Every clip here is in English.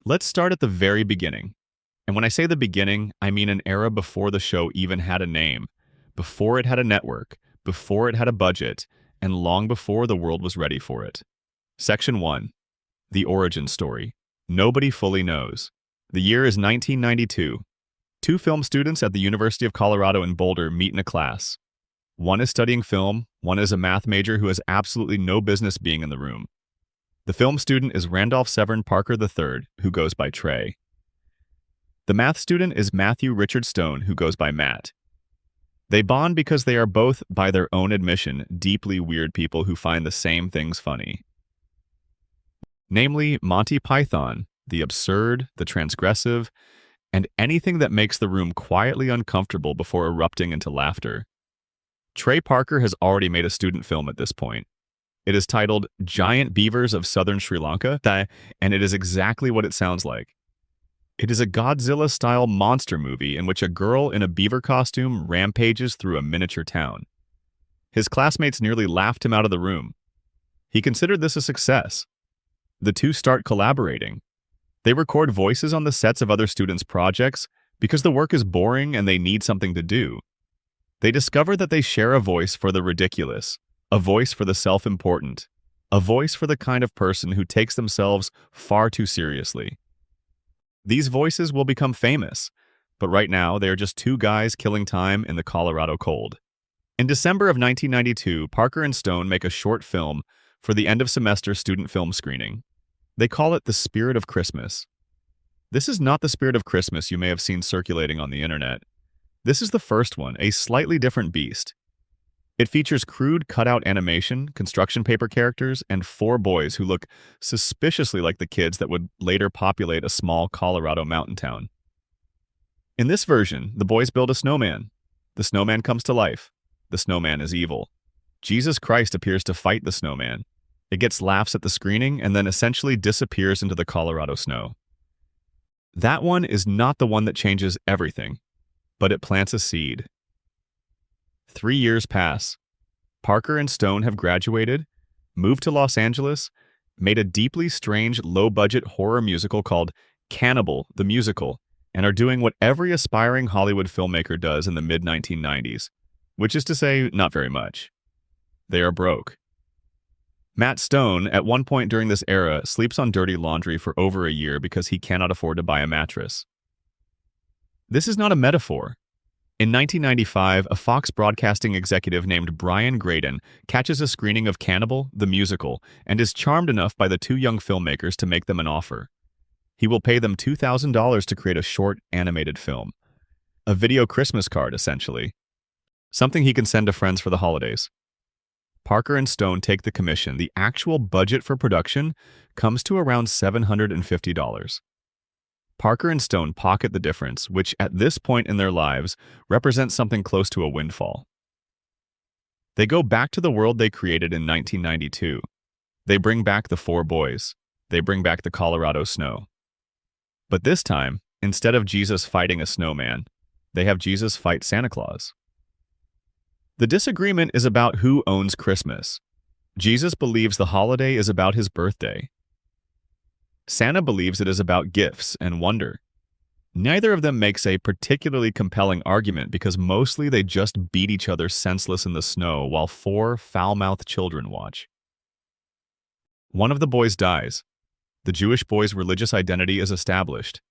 Let's start at the very beginning. And when I say the beginning, I mean an era before the show even had a name, before it had a network, before it had a budget, and long before the world was ready for it. Section 1. The origin story. Nobody fully knows. The year is 1992. Two film students at the University of Colorado in Boulder meet in a class. One is studying film, one is a math major who has absolutely no business being in the room. The film student is Randolph Severn Parker III, who goes by Trey. The math student is Matthew Richard Stone, who goes by Matt. They bond because they are both, by their own admission, deeply weird people who find the same things funny. Namely, Monty Python, the absurd, the transgressive, and anything that makes the room quietly uncomfortable before erupting into laughter. Trey Parker has already made a student film at this point. It is titled Giant Beavers of Southern Sri Lanka, and it is exactly what it sounds like. It is a Godzilla-style monster movie in which a girl in a beaver costume rampages through a miniature town. His classmates nearly laughed him out of the room. He considered this a success. The two start collaborating. They record voices on the sets of other students' projects because the work is boring and they need something to do. They discover that they share a voice for the ridiculous, a voice for the self-important, a voice for the kind of person who takes themselves far too seriously. These voices will become famous, but right now they are just two guys killing time in the Colorado cold. In December of 1992, Parker and Stone make a short film for the end-of-semester student film screening. They call it The Spirit of Christmas. This is not the Spirit of Christmas you may have seen circulating on the internet. This is the first one, a slightly different beast. It features crude cutout animation, construction paper characters, and four boys who look suspiciously like the kids that would later populate a small Colorado mountain town. In this version, the boys build a snowman. The snowman comes to life. The snowman is evil. Jesus Christ appears to fight the snowman. It gets laughs at the screening and then essentially disappears into the Colorado snow. That one is not the one that changes everything, but it plants a seed. 3 years pass. Parker and Stone have graduated, moved to Los Angeles, made a deeply strange, low-budget horror musical called Cannibal the Musical, and are doing what every aspiring Hollywood filmmaker does in the mid-1990s, which is to say, not very much. They are broke. Matt Stone, at one point during this era, sleeps on dirty laundry for over a year because he cannot afford to buy a mattress. This is not a metaphor. In 1995, a Fox broadcasting executive named Brian Graden catches a screening of Cannibal, the musical, and is charmed enough by the two young filmmakers to make them an offer. He will pay them $2,000 to create a short, animated film. A video Christmas card, essentially. Something he can send to friends for the holidays. Parker and Stone take the commission. The actual budget for production comes to around $750. Parker and Stone pocket the difference, which at this point in their lives represents something close to a windfall. They go back to the world they created in 1992. They bring back the four boys. They bring back the Colorado snow. But this time, instead of Jesus fighting a snowman, they have Jesus fight Santa Claus. The disagreement is about who owns Christmas. Jesus believes the holiday is about his birthday. Santa believes it is about gifts and wonder. Neither of them makes a particularly compelling argument because mostly they just beat each other senseless in the snow while four foul-mouthed children watch. One of the boys dies. The Jewish boy's religious identity is established.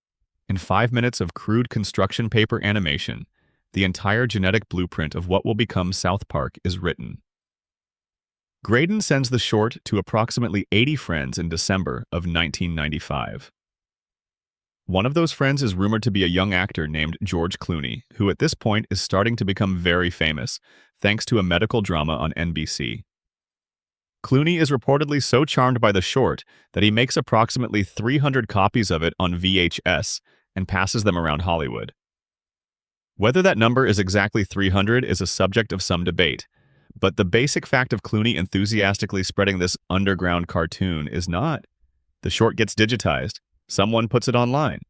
In 5 minutes of crude construction paper animation, the entire genetic blueprint of what will become South Park is written. Graden sends the short to approximately 80 friends in December of 1995. One of those friends is rumored to be a young actor named George Clooney, who at this point is starting to become very famous, thanks to a medical drama on NBC. Clooney is reportedly so charmed by the short that he makes approximately 300 copies of it on VHS and passes them around Hollywood. Whether that number is exactly 300 is a subject of some debate, but the basic fact of Clooney enthusiastically spreading this underground cartoon is not. The short gets digitized. Someone puts it online.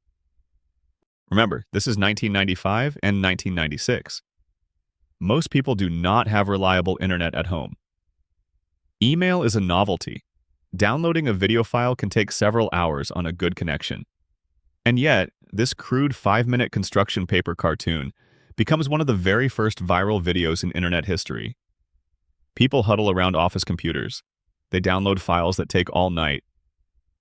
Remember, this is 1995 and 1996. Most people do not have reliable internet at home. Email is a novelty. Downloading a video file can take several hours on a good connection. And yet, this crude 5-minute construction paper cartoon becomes one of the very first viral videos in internet history. People huddle around office computers. They download files that take all night.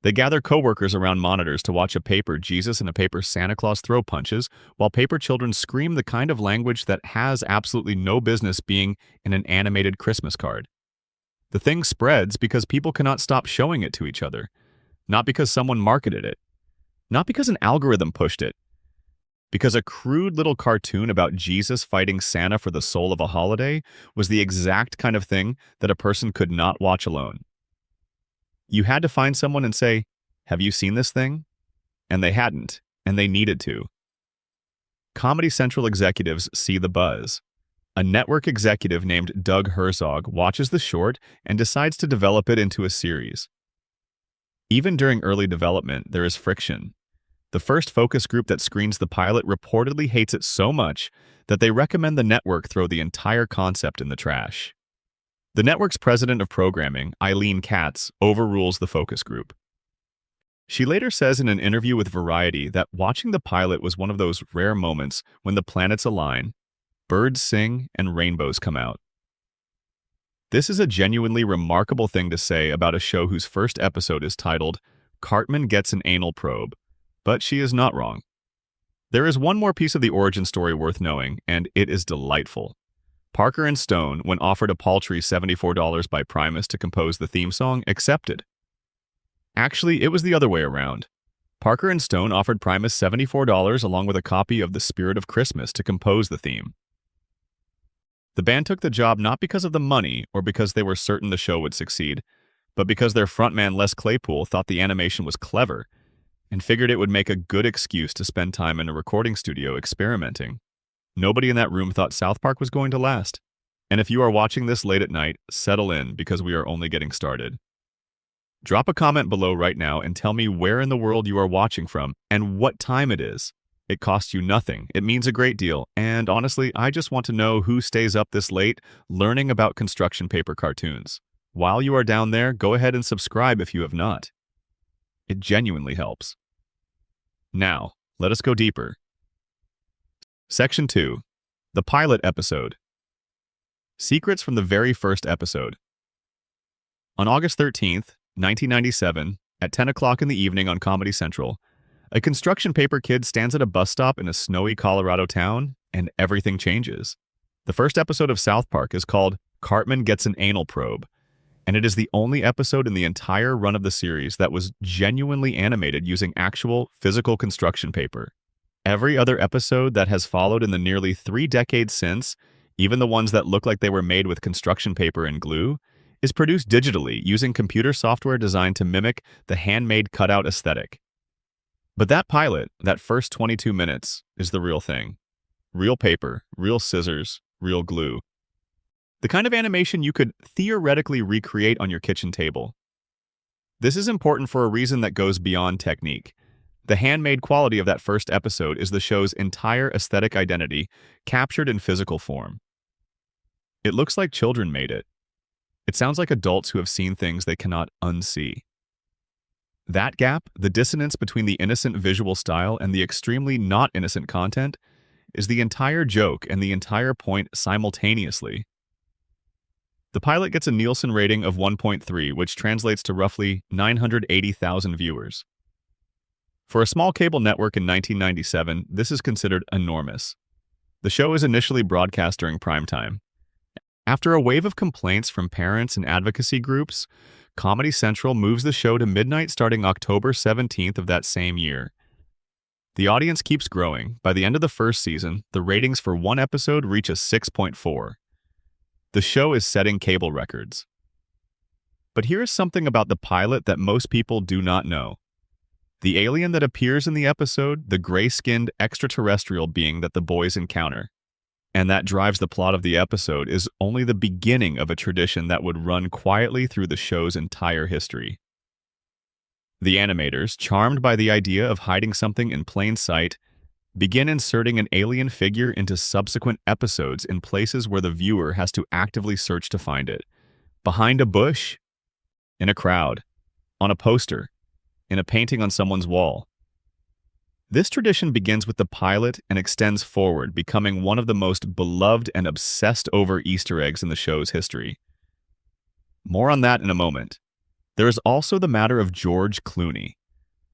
They gather coworkers around monitors to watch a paper Jesus and a paper Santa Claus throw punches, while paper children scream the kind of language that has absolutely no business being in an animated Christmas card. The thing spreads because people cannot stop showing it to each other, not because someone marketed it, not because an algorithm pushed it, because a crude little cartoon about Jesus fighting Santa for the soul of a holiday was the exact kind of thing that a person could not watch alone. You had to find someone and say, "Have you seen this thing?" And they hadn't, and they needed to. Comedy Central executives see the buzz. A network executive named Doug Herzog watches the short and decides to develop it into a series. Even during early development, there is friction. The first focus group that screens the pilot reportedly hates it so much that they recommend the network throw the entire concept in the trash. The network's president of programming, Eileen Katz, overrules the focus group. She later says in an interview with Variety that watching the pilot was one of those rare moments when the planets align, birds sing, and rainbows come out. This is a genuinely remarkable thing to say about a show whose first episode is titled Cartman Gets an Anal Probe, but she is not wrong. There is one more piece of the origin story worth knowing, and it is delightful. Parker and Stone, when offered a paltry $74 by Primus to compose the theme song, accepted. Actually, it was the other way around. Parker and Stone offered Primus $74 along with a copy of The Spirit of Christmas to compose the theme. The band took the job not because of the money or because they were certain the show would succeed, but because their frontman Les Claypool thought the animation was clever and figured it would make a good excuse to spend time in a recording studio experimenting. Nobody in that room thought South Park was going to last. And if you are watching this late at night, settle in because we are only getting started. Drop a comment below right now and tell me where in the world you are watching from and what time it is. It costs you nothing. It means a great deal. And honestly, I just want to know who stays up this late learning about construction paper cartoons. While you are down there, go ahead and subscribe if you have not. It genuinely helps. Now, let us go deeper. Section 2. The Pilot Episode. Secrets from the very first episode. On August 13th, 1997, at 10 o'clock in the evening on Comedy Central, a construction paper kid stands at a bus stop in a snowy Colorado town, and everything changes. The first episode of South Park is called Cartman Gets an Anal Probe, and it is the only episode in the entire run of the series that was genuinely animated using actual physical construction paper. Every other episode that has followed in the nearly 3 decades since, even the ones that look like they were made with construction paper and glue, is produced digitally using computer software designed to mimic the handmade cutout aesthetic. But that pilot, that first 22 minutes, is the real thing. Real paper, real scissors, real glue. The kind of animation you could theoretically recreate on your kitchen table. This is important for a reason that goes beyond technique. The handmade quality of that first episode is the show's entire aesthetic identity, captured in physical form. It looks like children made it. It sounds like adults who have seen things they cannot unsee. That gap, the dissonance between the innocent visual style and the extremely not innocent content, is the entire joke and the entire point simultaneously. The pilot gets a Nielsen rating of 1.3, which translates to roughly 980,000 viewers. For a small cable network in 1997, this is considered enormous. The show is initially broadcast during prime time. After a wave of complaints from parents and advocacy groups, Comedy Central moves the show to midnight starting October 17th of that same year. The audience keeps growing. By the end of the first season, the ratings for one episode reach a 6.4. The show is setting cable records. But here is something about the pilot that most people do not know. The alien that appears in the episode, the gray-skinned extraterrestrial being that the boys encounter, and that drives the plot of the episode, is only the beginning of a tradition that would run quietly through the show's entire history. The animators, charmed by the idea of hiding something in plain sight, begin inserting an alien figure into subsequent episodes in places where the viewer has to actively search to find it. Behind a bush, in a crowd, on a poster, in a painting on someone's wall. This tradition begins with the pilot and extends forward, becoming one of the most beloved and obsessed over Easter eggs in the show's history. More on that in a moment. There is also the matter of George Clooney,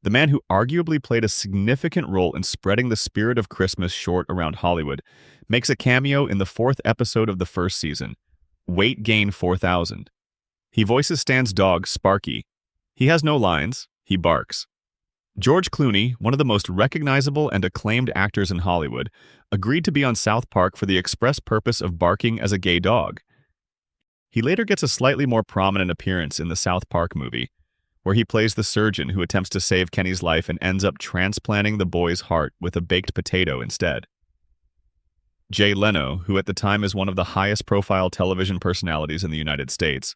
the man who arguably played a significant role in spreading the spirit of Christmas short around Hollywood, makes a cameo in the 4th episode of the first season, Weight Gain 4000. He voices Stan's dog, Sparky. He has no lines, he barks. George Clooney, one of the most recognizable and acclaimed actors in Hollywood, agreed to be on South Park for the express purpose of barking as a gay dog. He later gets a slightly more prominent appearance in the South Park movie, where he plays the surgeon who attempts to save Kenny's life and ends up transplanting the boy's heart with a baked potato instead. Jay Leno, who at the time is one of the highest-profile television personalities in the United States,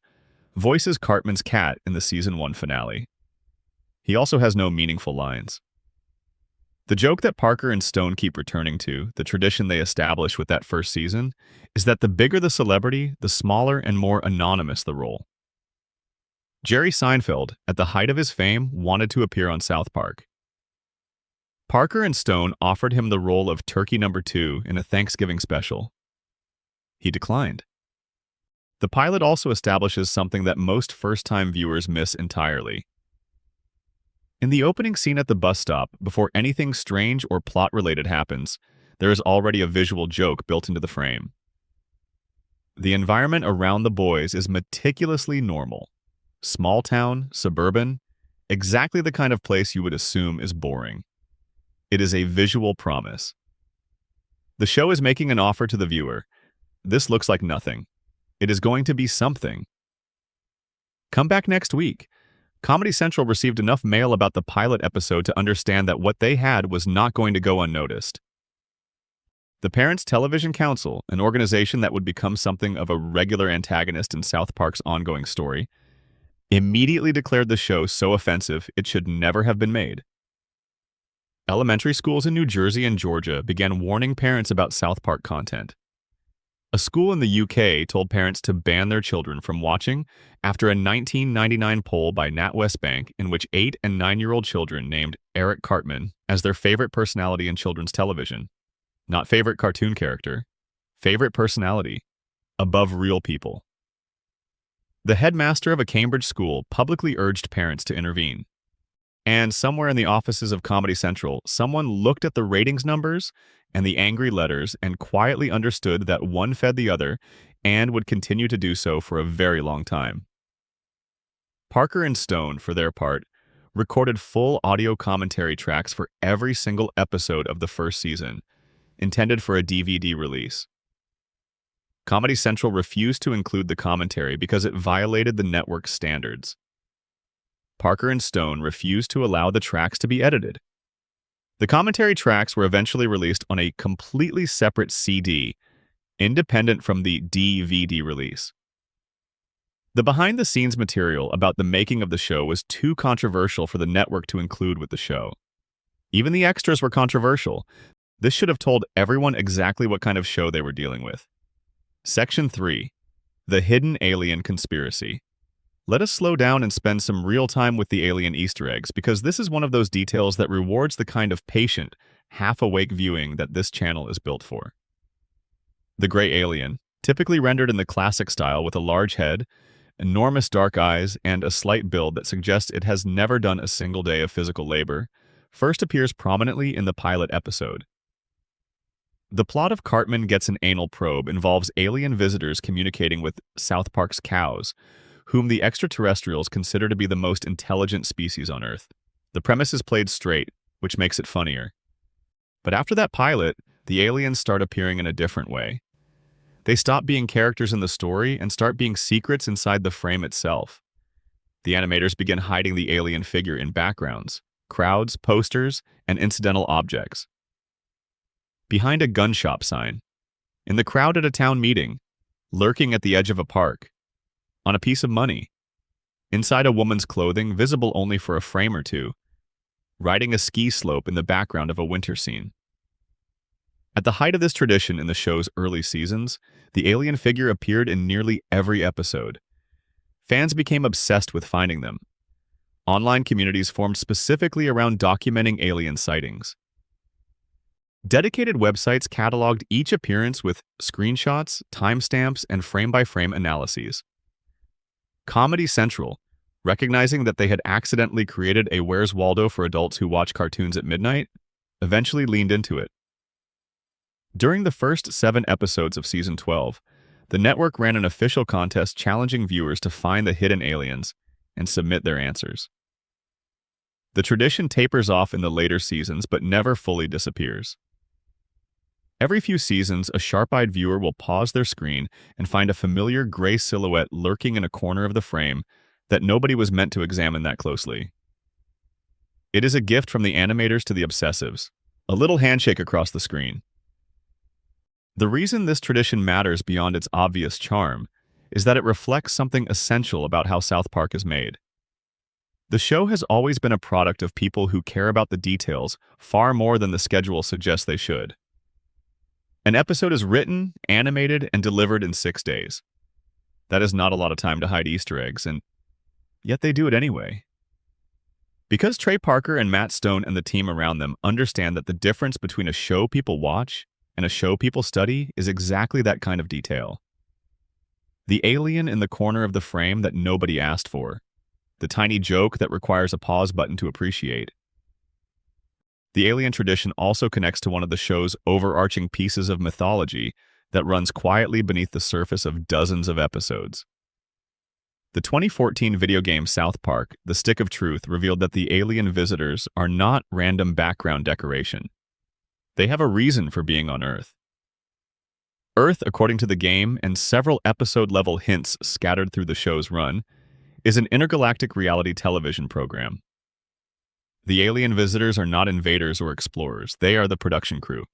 voices Cartman's cat in the Season 1 finale. He also has no meaningful lines. The joke that Parker and Stone keep returning to, the tradition they established with that first season, is that the bigger the celebrity, the smaller and more anonymous the role. Jerry Seinfeld, at the height of his fame, wanted to appear on South Park. Parker and Stone offered him the role of Turkey Number 2 in a Thanksgiving special. He declined. The pilot also establishes something that most first-time viewers miss entirely. In the opening scene at the bus stop, before anything strange or plot-related happens, there is already a visual joke built into the frame. The environment around the boys is meticulously normal. Small town, suburban, exactly the kind of place you would assume is boring. It is a visual promise. The show is making an offer to the viewer. This looks like nothing. It is going to be something. Come back next week. Comedy Central received enough mail about the pilot episode to understand that what they had was not going to go unnoticed. The Parents Television Council, an organization that would become something of a regular antagonist in South Park's ongoing story, immediately declared the show so offensive it should never have been made. Elementary schools in New Jersey and Georgia began warning parents about South Park content. A school in the UK told parents to ban their children from watching after a 1999 poll by NatWest Bank in which 8- and 9-year-old children named Eric Cartman as their favorite personality in children's television. Not favorite cartoon character, favorite personality, above real people. The headmaster of a Cambridge school publicly urged parents to intervene. And somewhere in the offices of Comedy Central, someone looked at the ratings numbers and the angry letters and quietly understood that one fed the other and would continue to do so for a very long time. Parker and Stone, for their part, recorded full audio commentary tracks for every single episode of the first season, intended for a DVD release. Comedy Central refused to include the commentary because it violated the network's standards. Parker and Stone refused to allow the tracks to be edited. The commentary tracks were eventually released on a completely separate CD, independent from the DVD release. The behind-the-scenes material about the making of the show was too controversial for the network to include with the show. Even the extras were controversial. This should have told everyone exactly what kind of show they were dealing with. Section 3. The Hidden Alien Conspiracy. Let us slow down and spend some real time with the alien Easter eggs, because this is one of those details that rewards the kind of patient, half-awake viewing that this channel is built for. The gray alien, typically rendered in the classic style with a large head, enormous dark eyes, and a slight build that suggests it has never done a single day of physical labor, first appears prominently in the pilot episode. The plot of Cartman Gets an Anal Probe involves alien visitors communicating with South Park's cows, whom the extraterrestrials consider to be the most intelligent species on Earth. The premise is played straight, which makes it funnier. But after that pilot, the aliens start appearing in a different way. They stop being characters in the story and start being secrets inside the frame itself. The animators begin hiding the alien figure in backgrounds, crowds, posters, and incidental objects. Behind a gun shop sign, in the crowd at a town meeting, lurking at the edge of a park, on a piece of money, inside a woman's clothing visible only for a frame or two, riding a ski slope in the background of a winter scene. At the height of this tradition in the show's early seasons, the alien figure appeared in nearly every episode. Fans became obsessed with finding them. Online communities formed specifically around documenting alien sightings. Dedicated websites cataloged each appearance with screenshots, timestamps, and frame-by-frame analyses. Comedy Central, recognizing that they had accidentally created a Where's Waldo for adults who watch cartoons at midnight, eventually leaned into it. During the first 7 episodes of Season 12, the network ran an official contest challenging viewers to find the hidden aliens and submit their answers. The tradition tapers off in the later seasons but never fully disappears. Every few seasons, a sharp-eyed viewer will pause their screen and find a familiar gray silhouette lurking in a corner of the frame that nobody was meant to examine that closely. It is a gift from the animators to the obsessives, a little handshake across the screen. The reason this tradition matters beyond its obvious charm is that it reflects something essential about how South Park is made. The show has always been a product of people who care about the details far more than the schedule suggests they should. An episode is written, animated, and delivered in 6 days. That is not a lot of time to hide Easter eggs, and yet they do it anyway. Because Trey Parker and Matt Stone and the team around them understand that the difference between a show people watch and a show people study is exactly that kind of detail. The alien in the corner of the frame that nobody asked for. The tiny joke that requires a pause button to appreciate. The alien tradition also connects to one of the show's overarching pieces of mythology that runs quietly beneath the surface of dozens of episodes. The 2014 video game South Park: The Stick of Truth revealed that the alien visitors are not random background decoration. They have a reason for being on Earth. Earth, according to the game and several episode-level hints scattered through the show's run, is an intergalactic reality television program. The alien visitors are not invaders or explorers. They are the production crew.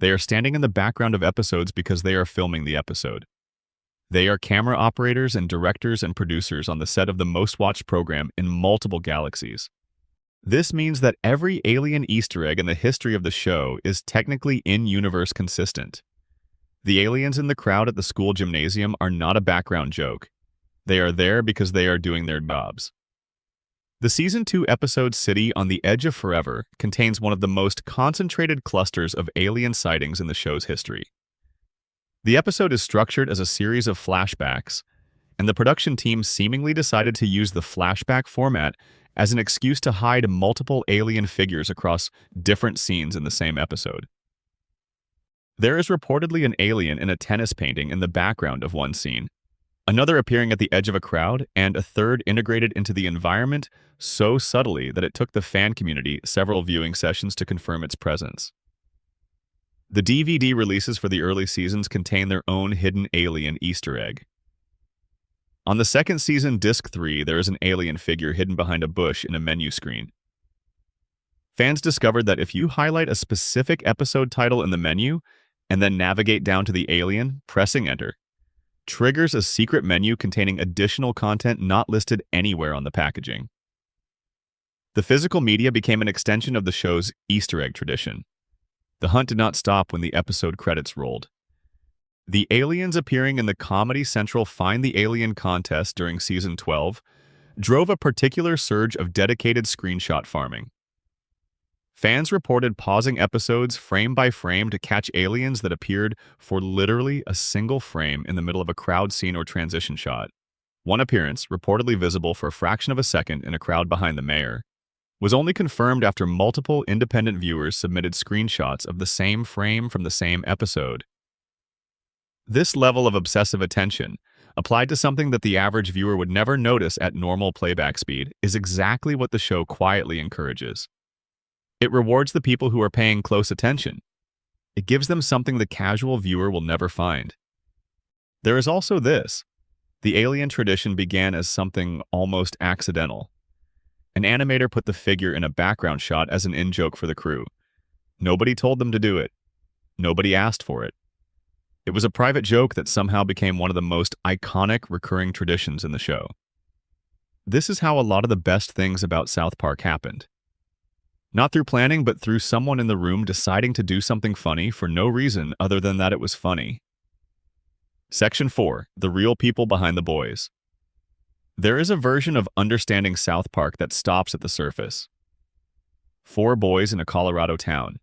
They are standing in the background of episodes because they are filming the episode. They are camera operators and directors and producers on the set of the most-watched program in multiple galaxies. This means that every alien Easter egg in the history of the show is technically in-universe consistent. The aliens in the crowd at the school gymnasium are not a background joke. They are there because they are doing their jobs. The Season 2 episode City on the Edge of Forever contains one of the most concentrated clusters of alien sightings in the show's history. The episode is structured as a series of flashbacks, and the production team seemingly decided to use the flashback format as an excuse to hide multiple alien figures across different scenes in the same episode. There is reportedly an alien in a tennis painting in the background of one scene, another appearing at the edge of a crowd, and a third integrated into the environment so subtly that it took the fan community several viewing sessions to confirm its presence. The DVD releases for the early seasons contain their own hidden alien Easter egg. On the second season, Disc 3, there is an alien figure hidden behind a bush in a menu screen. Fans discovered that if you highlight a specific episode title in the menu and then navigate down to the alien, pressing enter triggers a secret menu containing additional content not listed anywhere on the packaging. The physical media became an extension of the show's Easter egg tradition. The hunt did not stop when the episode credits rolled. The aliens appearing in the Comedy Central Find the Alien contest during Season 12 drove a particular surge of dedicated screenshot farming. Fans reported pausing episodes frame by frame to catch aliens that appeared for literally a single frame in the middle of a crowd scene or transition shot. One appearance, reportedly visible for a fraction of a second in a crowd behind the mayor, was only confirmed after multiple independent viewers submitted screenshots of the same frame from the same episode. This level of obsessive attention, applied to something that the average viewer would never notice at normal playback speed, is exactly what the show quietly encourages. It rewards the people who are paying close attention. It gives them something the casual viewer will never find. There is also this. The alien tradition began as something almost accidental. An animator put the figure in a background shot as an in-joke for the crew. Nobody told them to do it. Nobody asked for it. It was a private joke that somehow became one of the most iconic recurring traditions in the show. This is how a lot of the best things about South Park happened. Not through planning, but through someone in the room deciding to do something funny for no reason other than that it was funny. Section 4. The Real People Behind the Boys. There is a version of understanding South Park that stops at the surface. 4 boys in a Colorado town.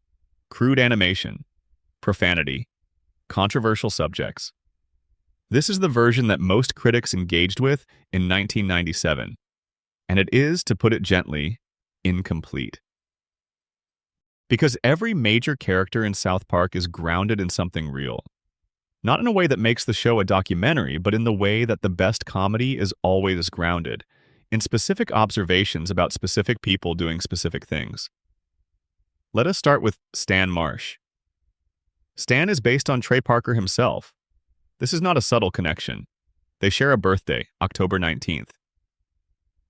crude animation, profanity, controversial subjects. This is the version that most critics engaged with in 1997, and it is, to put it gently, incomplete. Because every major character in South Park is grounded in something real. Not in a way that makes the show a documentary, but in the way that the best comedy is always grounded, in specific observations about specific people doing specific things. Let us start with Stan Marsh. Stan is based on Trey Parker himself. This is not a subtle connection. They share a birthday, October 19th.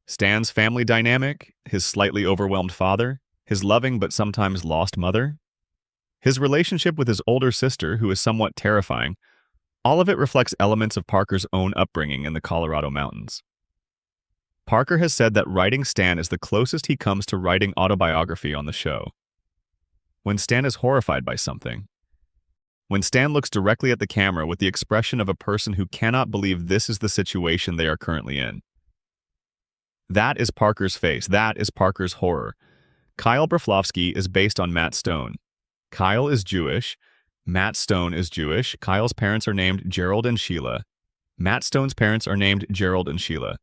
Stan's family dynamic, his slightly overwhelmed father, his loving but sometimes lost mother, his relationship with his older sister, who is somewhat terrifying, all of it reflects elements of Parker's own upbringing in the Colorado mountains. Parker has said that writing Stan is the closest he comes to writing autobiography on the show. When Stan is horrified by something, when Stan looks directly at the camera with the expression of a person who cannot believe this is the situation they are currently in. That is Parker's face. That is Parker's horror. Kyle Broflovsky is based on Matt Stone. Kyle is Jewish. Matt Stone is Jewish. Kyle's parents are named Gerald and Sheila. Matt Stone's parents are named Gerald and Sheila.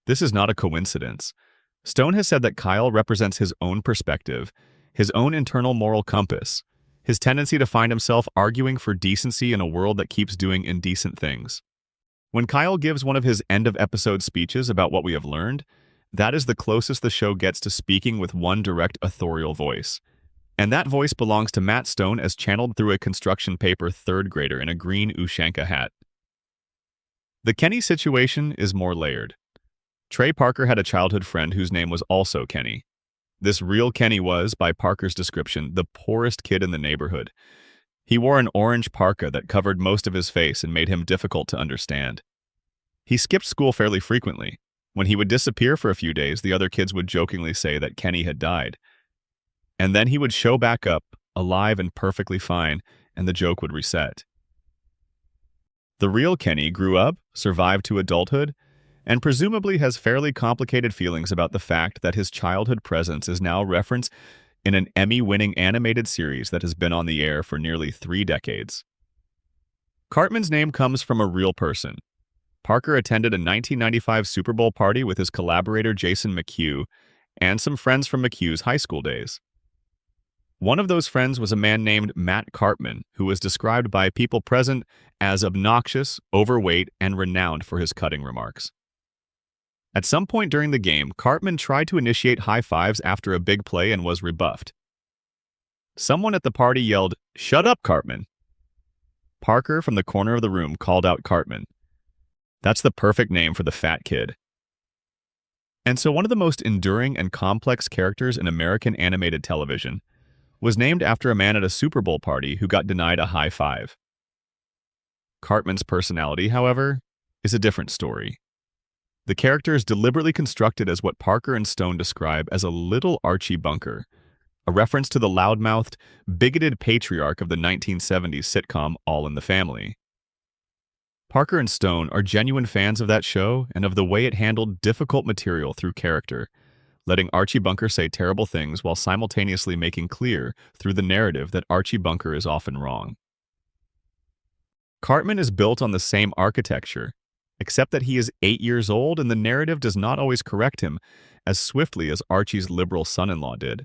This is not a coincidence. Stone has said that Kyle represents his own perspective, his own internal moral compass, his tendency to find himself arguing for decency in a world that keeps doing indecent things. When Kyle gives one of his end-of-episode speeches about what we have learned, that is the closest the show gets to speaking with one direct authorial voice. And that voice belongs to Matt Stone as channeled through a construction paper third grader in a green Ushanka hat. The Kenny situation is more layered. Trey Parker had a childhood friend whose name was also Kenny. This real Kenny was, by Parker's description, the poorest kid in the neighborhood. He wore an orange parka that covered most of his face and made him difficult to understand. He skipped school fairly frequently. When he would disappear for a few days, the other kids would jokingly say that Kenny had died. And then he would show back up, alive and perfectly fine, and the joke would reset. The real Kenny grew up, survived to adulthood, and presumably has fairly complicated feelings about the fact that his childhood presence is now referenced in an Emmy-winning animated series that has been on the air for nearly 3 decades. Cartman's name comes from a real person. Parker attended a 1995 Super Bowl party with his collaborator Jason McHugh and some friends from McHugh's high school days. One of those friends was a man named Matt Cartman, who was described by people present as obnoxious, overweight, and renowned for his cutting remarks. At some point during the game, Cartman tried to initiate high fives after a big play and was rebuffed. Someone at the party yelled, "Shut up, Cartman!" Parker, from the corner of the room, called out Cartman. That's the perfect name for the fat kid. And so one of the most enduring and complex characters in American animated television was named after a man at a Super Bowl party who got denied a high five. Cartman's personality, however, is a different story. The character is deliberately constructed as what Parker and Stone describe as a little Archie Bunker, a reference to the loudmouthed, bigoted patriarch of the 1970s sitcom All in the Family. Parker and Stone are genuine fans of that show and of the way it handled difficult material through character, letting Archie Bunker say terrible things while simultaneously making clear through the narrative that Archie Bunker is often wrong. Cartman is built on the same architecture, except that he is 8 years old and the narrative does not always correct him as swiftly as Archie's liberal son-in-law did.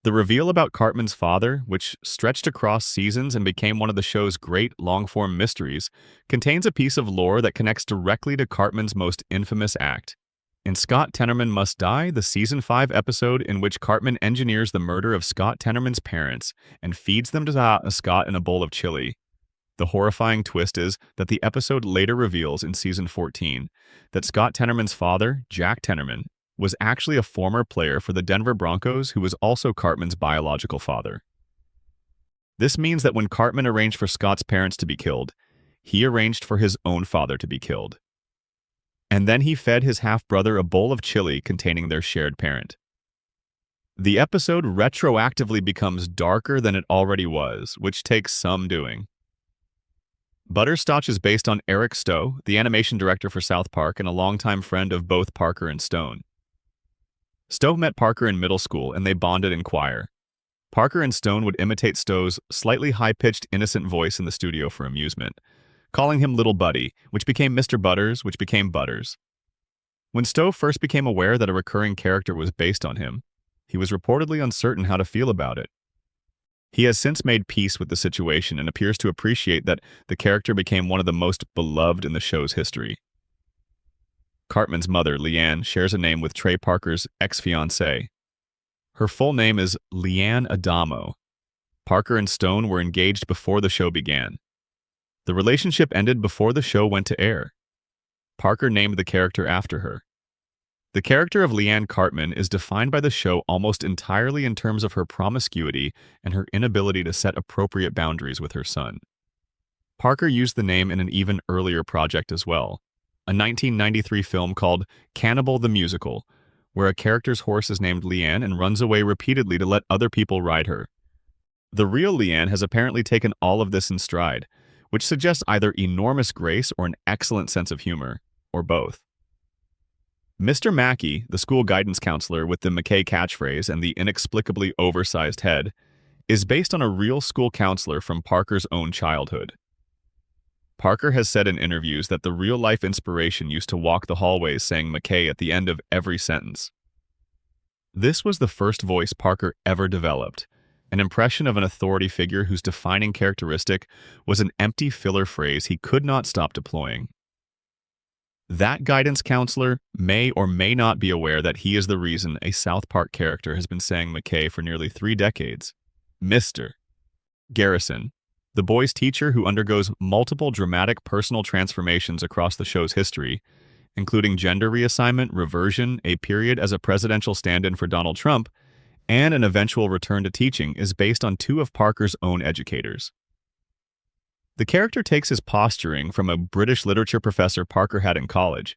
The reveal about Cartman's father, which stretched across seasons and became one of the show's great long-form mysteries, contains a piece of lore that connects directly to Cartman's most infamous act. In Scott Tenorman Must Die, the Season 5 episode in which Cartman engineers the murder of Scott Tenorman's parents and feeds them to Scott in a bowl of chili. The horrifying twist is that the episode later reveals in Season 14 that Scott Tenorman's father, Jack Tenorman, was actually a former player for the Denver Broncos who was also Cartman's biological father. This means that when Cartman arranged for Scott's parents to be killed, he arranged for his own father to be killed. And then he fed his half-brother a bowl of chili containing their shared parent. The episode retroactively becomes darker than it already was, which takes some doing. Butterscotch is based on Eric Stowe, the animation director for South Park and a longtime friend of both Parker and Stone. Stowe met Parker in middle school and they bonded in choir. Parker and Stone would imitate Stowe's slightly high-pitched, innocent voice in the studio for amusement, calling him Little Buddy, which became Mr. Butters, which became Butters. When Stowe first became aware that a recurring character was based on him, he was reportedly uncertain how to feel about it. He has since made peace with the situation and appears to appreciate that the character became one of the most beloved in the show's history. Cartman's mother, Leanne, shares a name with Trey Parker's ex-fiancé. Her full name is Leanne Adamo. Parker and Stone were engaged before the show began. The relationship ended before the show went to air. Parker named the character after her. The character of Leanne Cartman is defined by the show almost entirely in terms of her promiscuity and her inability to set appropriate boundaries with her son. Parker used the name in an even earlier project as well, a 1993 film called Cannibal the Musical, where a character's horse is named Leanne and runs away repeatedly to let other people ride her. The real Leanne has apparently taken all of this in stride, which suggests either enormous grace or an excellent sense of humor, or both. Mr. Mackey, the school guidance counselor with the McKay catchphrase and the inexplicably oversized head, is based on a real school counselor from Parker's own childhood. Parker has said in interviews that the real-life inspiration used to walk the hallways saying McKay at the end of every sentence. This was the first voice Parker ever developed, an impression of an authority figure whose defining characteristic was an empty filler phrase he could not stop deploying. That guidance counselor may or may not be aware that he is the reason a South Park character has been saying McKay for nearly 3 decades. Mr. Garrison, the boy's teacher who undergoes multiple dramatic personal transformations across the show's history, including gender reassignment, reversion, a period as a presidential stand-in for Donald Trump, and an eventual return to teaching, is based on 2 of Parker's own educators. The character takes his posturing from a British literature professor Parker had in college,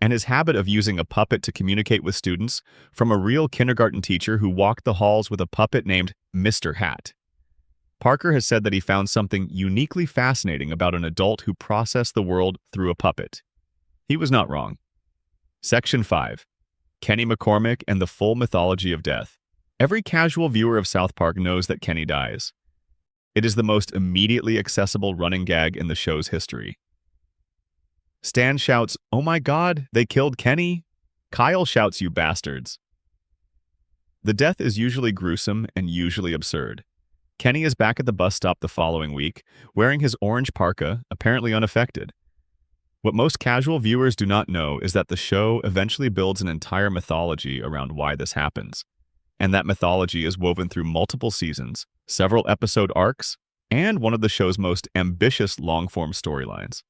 and his habit of using a puppet to communicate with students from a real kindergarten teacher who walked the halls with a puppet named Mr. Hat. Parker has said that he found something uniquely fascinating about an adult who processed the world through a puppet. He was not wrong. Section 5. Kenny McCormick and the Full Mythology of Death. Every casual viewer of South Park knows that Kenny dies. It is the most immediately accessible running gag in the show's history. Stan shouts, "Oh my God, they killed Kenny!" Kyle shouts, "You bastards!" The death is usually gruesome and usually absurd. Kenny is back at the bus stop the following week, wearing his orange parka, apparently unaffected. What most casual viewers do not know is that the show eventually builds an entire mythology around why this happens. And that mythology is woven through multiple seasons, several episode arcs, and one of the show's most ambitious long-form storylines.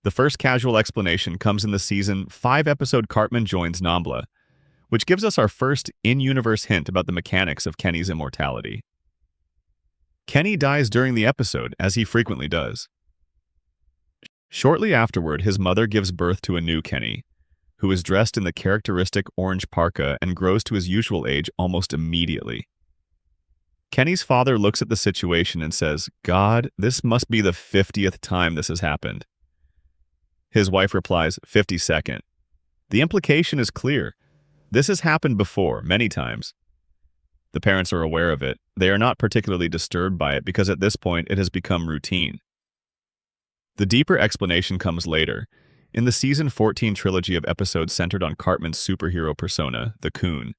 The first casual explanation comes in the season 5 episode Cartman Joins Nambla, which gives us our first in-universe hint about the mechanics of Kenny's immortality. Kenny dies during the episode, as he frequently does. Shortly afterward, his mother gives birth to a new Kenny, who is dressed in the characteristic orange parka and grows to his usual age almost immediately. Kenny's father looks at the situation and says, "God, this must be the 50th time this has happened." His wife replies, 52nd. The implication is clear. This has happened before, many times. The parents are aware of it. They are not particularly disturbed by it because at this point it has become routine. The deeper explanation comes later, in the Season 14 trilogy of episodes centered on Cartman's superhero persona, the Coon,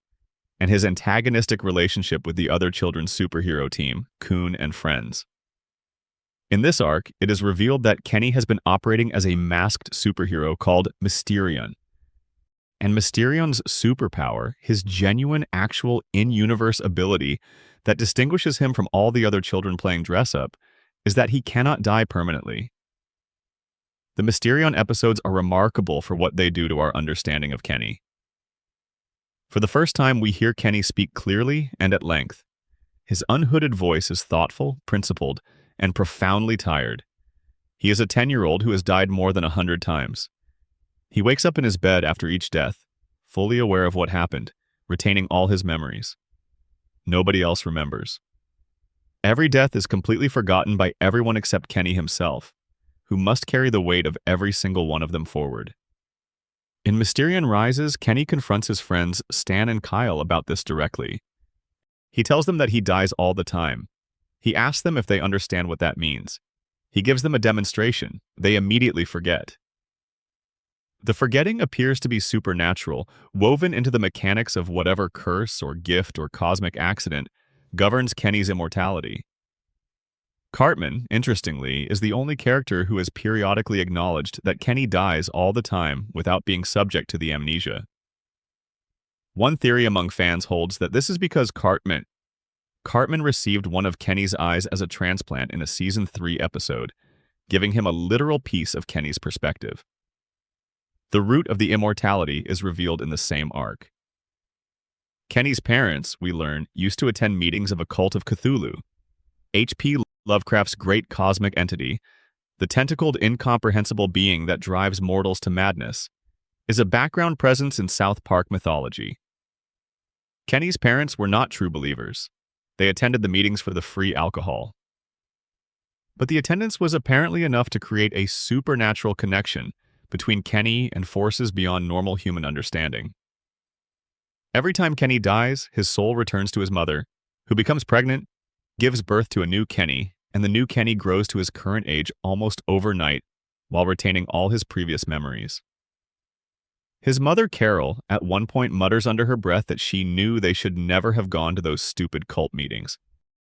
and his antagonistic relationship with the other children's superhero team, Coon and Friends. In this arc, it is revealed that Kenny has been operating as a masked superhero called Mysterion. And Mysterion's superpower, his genuine, actual, in-universe ability that distinguishes him from all the other children playing dress-up, is that he cannot die permanently. The Mysterion episodes are remarkable for what they do to our understanding of Kenny. For the first time, we hear Kenny speak clearly and at length. His unhooded voice is thoughtful, principled, and profoundly tired. He is a 10-year-old who has died more than 100 times. He wakes up in his bed after each death, fully aware of what happened, retaining all his memories. Nobody else remembers. Every death is completely forgotten by everyone except Kenny himself, who must carry the weight of every single one of them forward. In Mysterion Rises, Kenny confronts his friends Stan and Kyle about this directly. He tells them that he dies all the time. He asks them if they understand what that means. He gives them a demonstration. They immediately forget. The forgetting appears to be supernatural, woven into the mechanics of whatever curse or gift or cosmic accident governs Kenny's immortality. Cartman, interestingly, is the only character who has periodically acknowledged that Kenny dies all the time without being subject to the amnesia. One theory among fans holds that this is because Cartman received one of Kenny's eyes as a transplant in a Season 3 episode, giving him a literal piece of Kenny's perspective. The root of the immortality is revealed in the same arc. Kenny's parents, we learn, used to attend meetings of a cult of Cthulhu. H.P. Lovecraft's great cosmic entity, the tentacled, incomprehensible being that drives mortals to madness, is a background presence in South Park mythology. Kenny's parents were not true believers. They attended the meetings for the free alcohol. But the attendance was apparently enough to create a supernatural connection between Kenny and forces beyond normal human understanding. Every time Kenny dies, his soul returns to his mother, who becomes pregnant, gives birth to a new Kenny, and the new Kenny grows to his current age almost overnight while retaining all his previous memories. His mother, Carol, at one point mutters under her breath that she knew they should never have gone to those stupid cult meetings.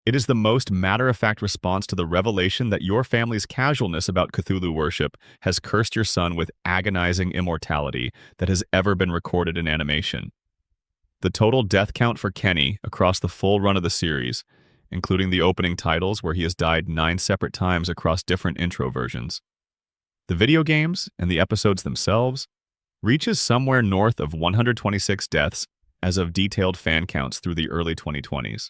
It is the most matter-of-fact response to the revelation that your family's casualness about Cthulhu worship has cursed your son with agonizing immortality that has ever been recorded in animation. The total death count for Kenny across the full run of the series, including the opening titles where he has died 9 separate times across different intro versions. The video games and the episodes themselves reaches somewhere north of 126 deaths as of detailed fan counts through the early 2020s.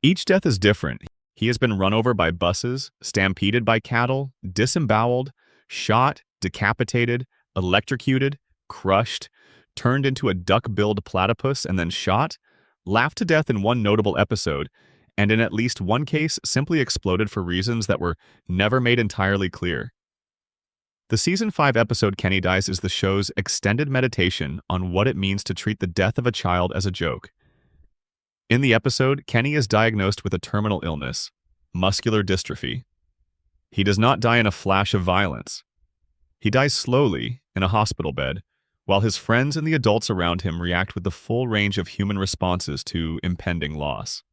Each death is different. He has been run over by buses, stampeded by cattle, disemboweled, shot, decapitated, electrocuted, crushed, turned into a duck-billed platypus and then shot, laughed to death in one notable episode, and in at least one case simply exploded for reasons that were never made entirely clear. The Season 5 episode Kenny Dies is the show's extended meditation on what it means to treat the death of a child as a joke. In the episode, Kenny is diagnosed with a terminal illness, muscular dystrophy. He does not die in a flash of violence. He dies slowly in a hospital bed, while his friends and the adults around him react with the full range of human responses to impending loss.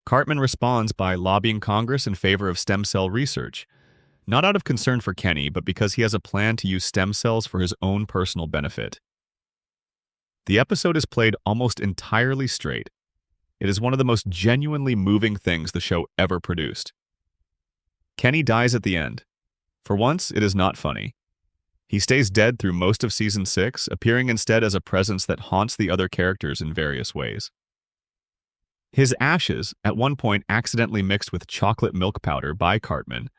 Cartman responds by lobbying Congress in favor of stem cell research, not out of concern for Kenny, but because he has a plan to use stem cells for his own personal benefit. The episode is played almost entirely straight. It is one of the most genuinely moving things the show ever produced. Kenny dies at the end. For once, it is not funny. He stays dead through most of Season 6, appearing instead as a presence that haunts the other characters in various ways. His ashes, at one point accidentally mixed with chocolate milk powder by Cartman,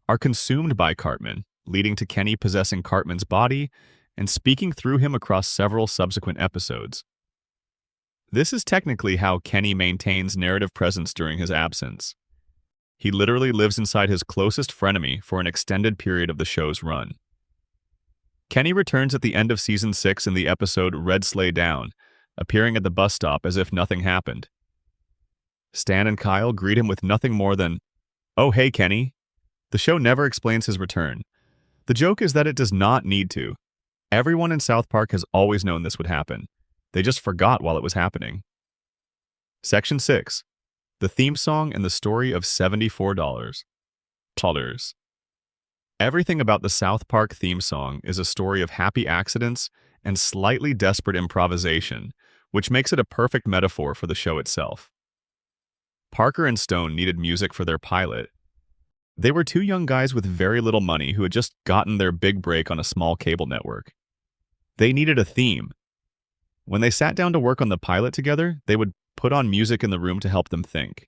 are consumed by Cartman, leading to Kenny possessing Cartman's body and speaking through him across several subsequent episodes. This is technically how Kenny maintains narrative presence during his absence. He literally lives inside his closest frenemy for an extended period of the show's run. Kenny returns at the end of Season 6 in the episode Red Sleigh Down, appearing at the bus stop as if nothing happened. Stan and Kyle greet him with nothing more than, "Oh, hey, Kenny." The show never explains his return. The joke is that it does not need to. Everyone in South Park has always known this would happen. They just forgot while it was happening. Section 6. The theme song and the story of $74. Everything about the South Park theme song is a story of happy accidents and slightly desperate improvisation, which makes it a perfect metaphor for the show itself. Parker and Stone needed music for their pilot. They were two young guys with very little money who had just gotten their big break on a small cable network. They needed a theme. When they sat down to work on the pilot together, they would put on music in the room to help them think.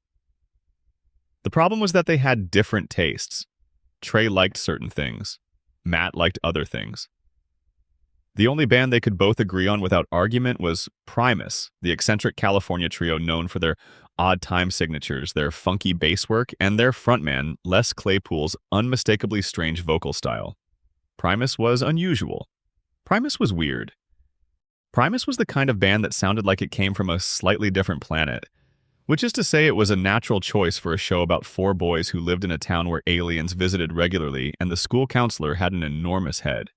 The problem was that they had different tastes. Trey liked certain things. Matt liked other things. The only band they could both agree on without argument was Primus, the eccentric California trio known for their odd time signatures, their funky bass work, and their frontman, Les Claypool's unmistakably strange vocal style. Primus was unusual. Primus was weird. Primus was the kind of band that sounded like it came from a slightly different planet, which is to say it was a natural choice for a show about four boys who lived in a town where aliens visited regularly and the school counselor had an enormous head.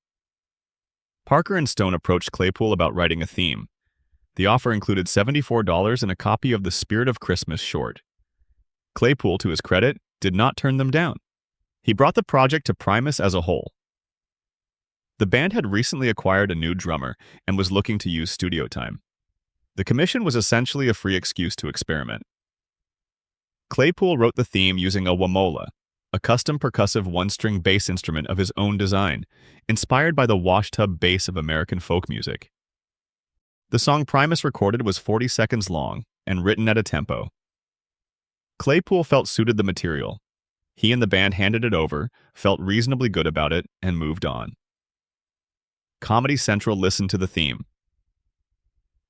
Parker and Stone approached Claypool about writing a theme. The offer included $74 and a copy of the Spirit of Christmas short. Claypool, to his credit, did not turn them down. He brought the project to Primus as a whole. The band had recently acquired a new drummer and was looking to use studio time. The commission was essentially a free excuse to experiment. Claypool wrote the theme using a wamola, a custom percussive one-string bass instrument of his own design, inspired by the washtub bass of American folk music. The song Primus recorded was 40 seconds long and written at a tempo. Claypool felt suited the material. He and the band handed it over, felt reasonably good about it, and moved on. Comedy Central listened to the theme.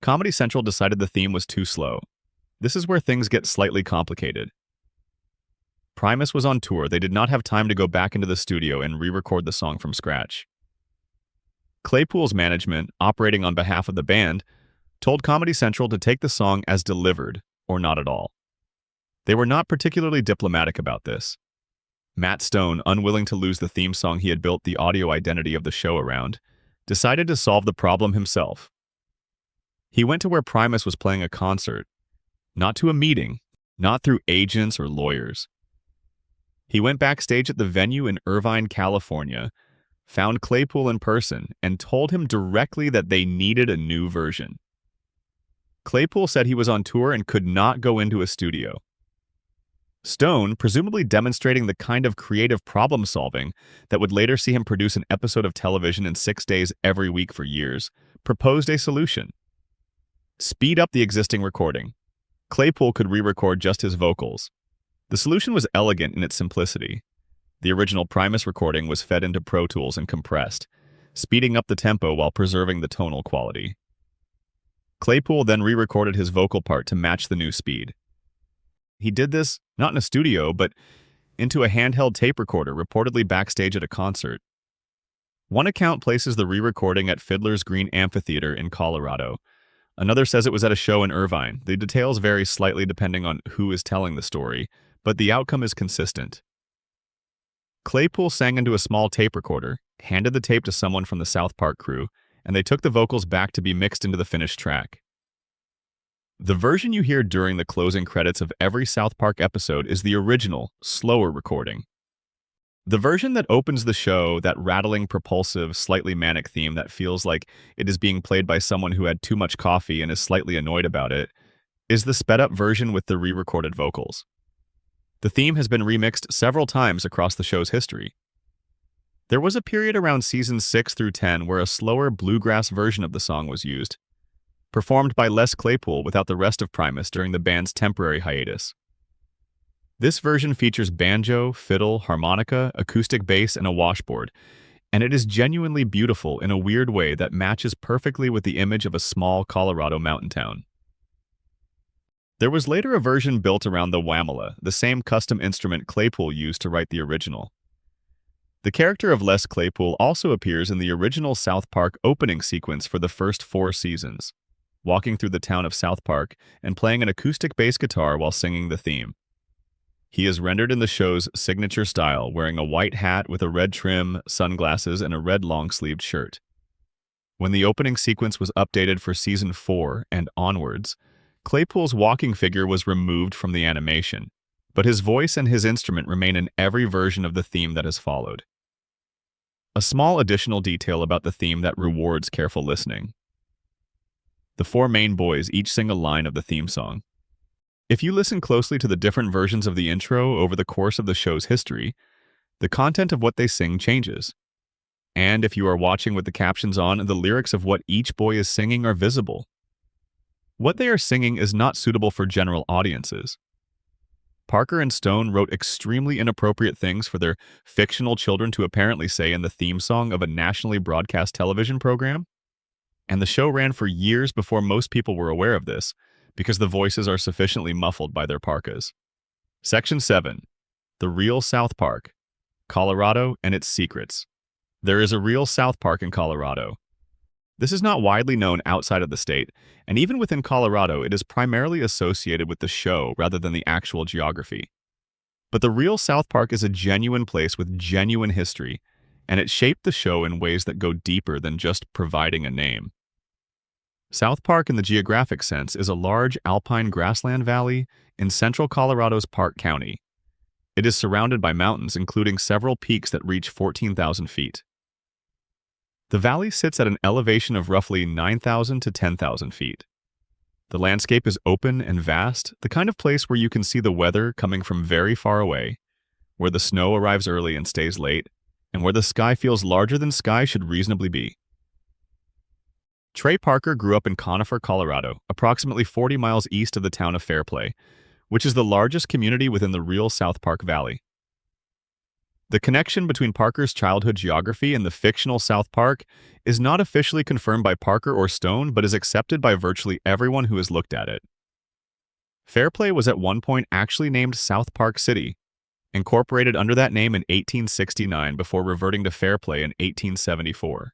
Comedy Central decided the theme was too slow. This is where things get slightly complicated. Primus was on tour. They did not have time to go back into the studio and re-record the song from scratch. Claypool's management, operating on behalf of the band, told Comedy Central to take the song as delivered, or not at all. They were not particularly diplomatic about this. Matt Stone, unwilling to lose the theme song he had built the audio identity of the show around, decided to solve the problem himself. He went to where Primus was playing a concert, not to a meeting, not through agents or lawyers. He went backstage at the venue in Irvine, California, found Claypool in person, and told him directly that they needed a new version. Claypool said he was on tour and could not go into a studio. Stone, presumably demonstrating the kind of creative problem-solving that would later see him produce an episode of television in 6 days every week for years, proposed a solution. Speed up the existing recording. Claypool could re-record just his vocals. The solution was elegant in its simplicity. The original Primus recording was fed into Pro Tools and compressed, speeding up the tempo while preserving the tonal quality. Claypool then re-recorded his vocal part to match the new speed. He did this, not in a studio, but into a handheld tape recorder reportedly backstage at a concert. One account places the re-recording at Fiddler's Green Amphitheater in Colorado. Another says it was at a show in Irvine. The details vary slightly depending on who is telling the story, but the outcome is consistent. Claypool sang into a small tape recorder, handed the tape to someone from the South Park crew, and they took the vocals back to be mixed into the finished track. The version you hear during the closing credits of every South Park episode is the original, slower recording. The version that opens the show, that rattling, propulsive, slightly manic theme that feels like it is being played by someone who had too much coffee and is slightly annoyed about it, is the sped-up version with the re-recorded vocals. The theme has been remixed several times across the show's history. There was a period around seasons 6 through 10 where a slower bluegrass version of the song was used, performed by Les Claypool without the rest of Primus during the band's temporary hiatus. This version features banjo, fiddle, harmonica, acoustic bass, and a washboard, and it is genuinely beautiful in a weird way that matches perfectly with the image of a small Colorado mountain town. There was later a version built around the wamola, the same custom instrument Claypool used to write the original. The character of Les Claypool also appears in the original South Park opening sequence for the first 4 seasons, walking through the town of South Park and playing an acoustic bass guitar while singing the theme. He is rendered in the show's signature style, wearing a white hat with a red trim, sunglasses, and a red long-sleeved shirt. When the opening sequence was updated for season 4 and onwards, Claypool's walking figure was removed from the animation, but his voice and his instrument remain in every version of the theme that has followed. A small additional detail about the theme that rewards careful listening. The 4 main boys each sing a line of the theme song. If you listen closely to the different versions of the intro over the course of the show's history, the content of what they sing changes. And if you are watching with the captions on, the lyrics of what each boy is singing are visible. What they are singing is not suitable for general audiences. Parker and Stone wrote extremely inappropriate things for their fictional children to apparently say in the theme song of a nationally broadcast television program, and the show ran for years before most people were aware of this, because the voices are sufficiently muffled by their parkas. Section 7. The Real South Park, Colorado and its Secrets. There is a real South Park in Colorado. This is not widely known outside of the state, and even within Colorado, it is primarily associated with the show rather than the actual geography. But the real South Park is a genuine place with genuine history, and it shaped the show in ways that go deeper than just providing a name. South Park, in the geographic sense, is a large alpine grassland valley in central Colorado's Park County. It is surrounded by mountains, including several peaks that reach 14,000 feet. The valley sits at an elevation of roughly 9,000 to 10,000 feet. The landscape is open and vast, the kind of place where you can see the weather coming from very far away, where the snow arrives early and stays late, and where the sky feels larger than sky should reasonably be. Trey Parker grew up in Conifer, Colorado, approximately 40 miles east of the town of Fairplay, which is the largest community within the real South Park Valley. The connection between Parker's childhood geography and the fictional South Park is not officially confirmed by Parker or Stone, but is accepted by virtually everyone who has looked at it. Fairplay was at one point actually named South Park City, incorporated under that name in 1869 before reverting to Fairplay in 1874.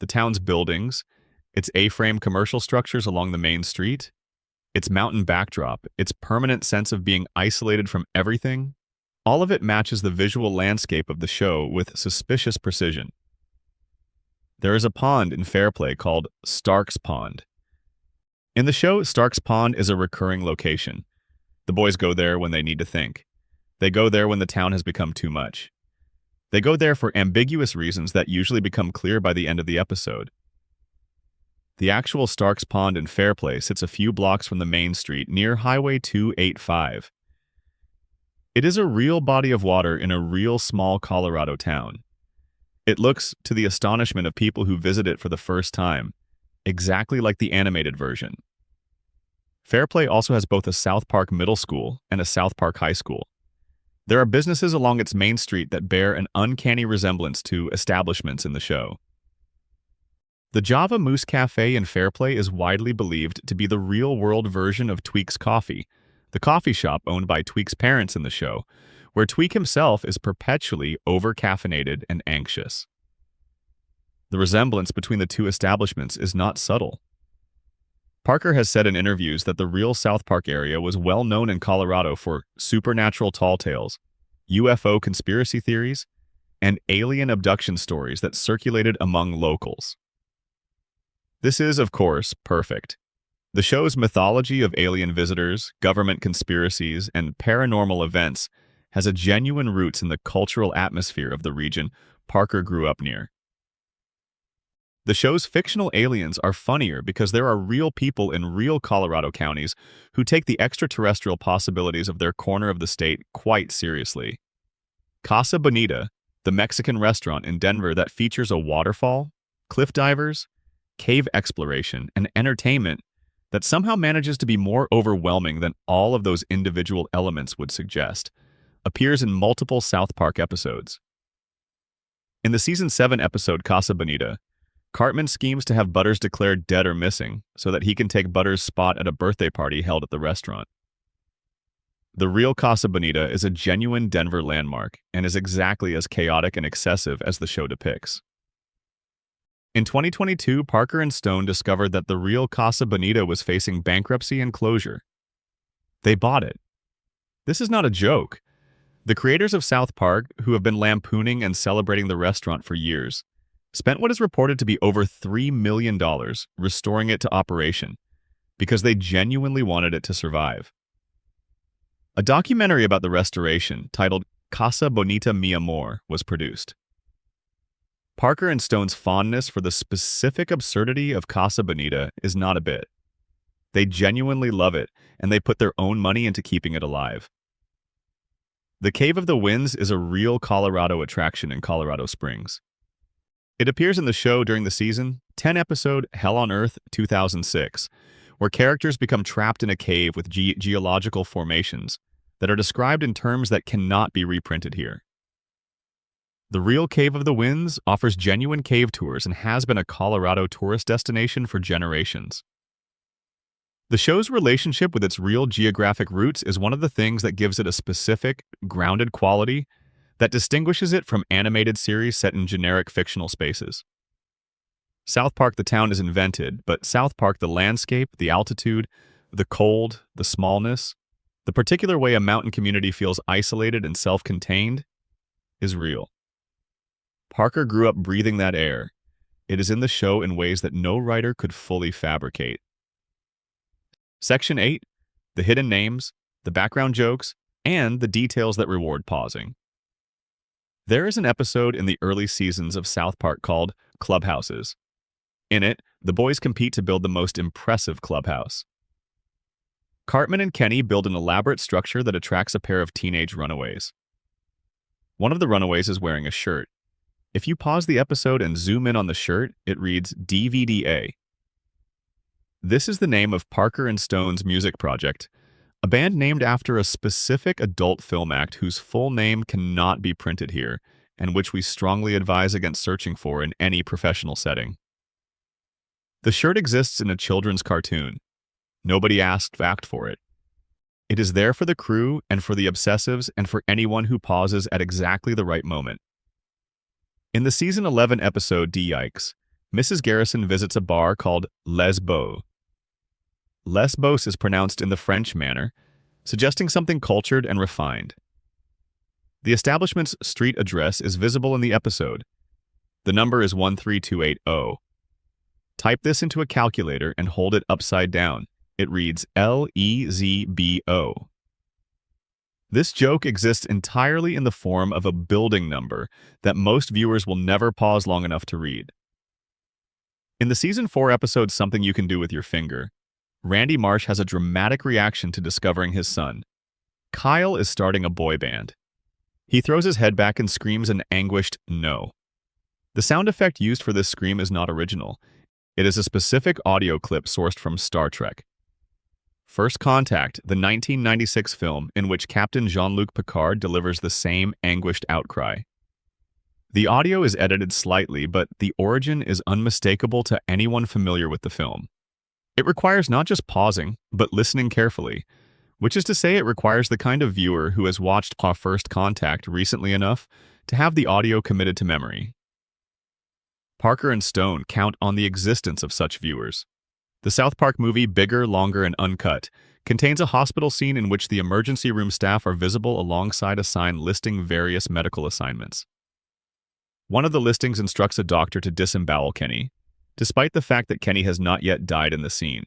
The town's buildings, its A-frame commercial structures along the main street, its mountain backdrop, its permanent sense of being isolated from everything, all of it matches the visual landscape of the show with suspicious precision. There is a pond in Fairplay called Stark's Pond. In the show, Stark's Pond is a recurring location. The boys go there when they need to think. They go there when the town has become too much. They go there for ambiguous reasons that usually become clear by the end of the episode. The actual Stark's Pond in Fairplay sits a few blocks from the main street near Highway 285. It is a real body of water in a real small Colorado town. It looks, to the astonishment of people who visit it for the first time, exactly like the animated version. Fairplay also has both a South Park Middle School and a South Park High School. There are businesses along its main street that bear an uncanny resemblance to establishments in the show. The Java Moose Cafe in Fairplay is widely believed to be the real-world version of Tweek's Coffee, the coffee shop owned by Tweek's parents in the show, where Tweek himself is perpetually over-caffeinated and anxious. The resemblance between the two establishments is not subtle. Parker has said in interviews that the real South Park area was well known in Colorado for supernatural tall tales, UFO conspiracy theories, and alien abduction stories that circulated among locals. This is, of course, perfect. The show's mythology of alien visitors, government conspiracies, and paranormal events has a genuine roots in the cultural atmosphere of the region Parker grew up near. The show's fictional aliens are funnier because there are real people in real Colorado counties who take the extraterrestrial possibilities of their corner of the state quite seriously. Casa Bonita, the Mexican restaurant in Denver that features a waterfall, cliff divers, cave exploration, and entertainment that somehow manages to be more overwhelming than all of those individual elements would suggest, appears in multiple South Park episodes. In the Season 7 episode Casa Bonita, Cartman schemes to have Butters declared dead or missing so that he can take Butters' spot at a birthday party held at the restaurant. The real Casa Bonita is a genuine Denver landmark and is exactly as chaotic and excessive as the show depicts. In 2022, Parker and Stone discovered that the real Casa Bonita was facing bankruptcy and closure. They bought it. This is not a joke. The creators of South Park, who have been lampooning and celebrating the restaurant for years, spent what is reported to be over $3 million restoring it to operation because they genuinely wanted it to survive. A documentary about the restoration, titled Casa Bonita Mi Amor, was produced. Parker and Stone's fondness for the specific absurdity of Casa Bonita is not a bit. They genuinely love it, and they put their own money into keeping it alive. The Cave of the Winds is a real Colorado attraction in Colorado Springs. It appears in the show during the season 10 episode Hell on Earth 2006, where characters become trapped in a cave with geological formations that are described in terms that cannot be reprinted here. The real Cave of the Winds offers genuine cave tours and has been a Colorado tourist destination for generations. The show's relationship with its real geographic roots is one of the things that gives it a specific, grounded quality that distinguishes it from animated series set in generic fictional spaces. South Park, the town, is invented, but South Park, the landscape, the altitude, the cold, the smallness, the particular way a mountain community feels isolated and self-contained, is real. Parker grew up breathing that air. It is in the show in ways that no writer could fully fabricate. Section 8, the hidden names, the background jokes, and the details that reward pausing. There is an episode in the early seasons of South Park called Clubhouses. In it, the boys compete to build the most impressive clubhouse. Cartman and Kenny build an elaborate structure that attracts a pair of teenage runaways. One of the runaways is wearing a shirt. If you pause the episode and zoom in on the shirt, it reads DVDA. This is the name of Parker and Stone's music project, a band named after a specific adult film act whose full name cannot be printed here, and which we strongly advise against searching for in any professional setting. The shirt exists in a children's cartoon. Nobody asked for it. It is there for the crew and for the obsessives and for anyone who pauses at exactly the right moment. In the season 11 episode D-Yikes, Mrs. Garrison visits a bar called Les Beaux. Les Beaux is pronounced in the French manner, suggesting something cultured and refined. The establishment's street address is visible in the episode. The number is 13280. Type this into a calculator and hold it upside down. It reads LEZBO. This joke exists entirely in the form of a building number that most viewers will never pause long enough to read. In the season 4 episode Something You Can Do With Your Finger, Randy Marsh has a dramatic reaction to discovering his son. Kyle is starting a boy band. He throws his head back and screams an anguished no. The sound effect used for this scream is not original. It is a specific audio clip sourced from Star Trek. First Contact, the 1996 film in which Captain Jean-Luc Picard delivers the same anguished outcry. The audio is edited slightly, but the origin is unmistakable to anyone familiar with the film. It requires not just pausing, but listening carefully, which is to say it requires the kind of viewer who has watched First Contact recently enough to have the audio committed to memory. Parker and Stone count on the existence of such viewers. The South Park movie Bigger, Longer, and Uncut contains a hospital scene in which the emergency room staff are visible alongside a sign listing various medical assignments. One of the listings instructs a doctor to disembowel Kenny, despite the fact that Kenny has not yet died in the scene.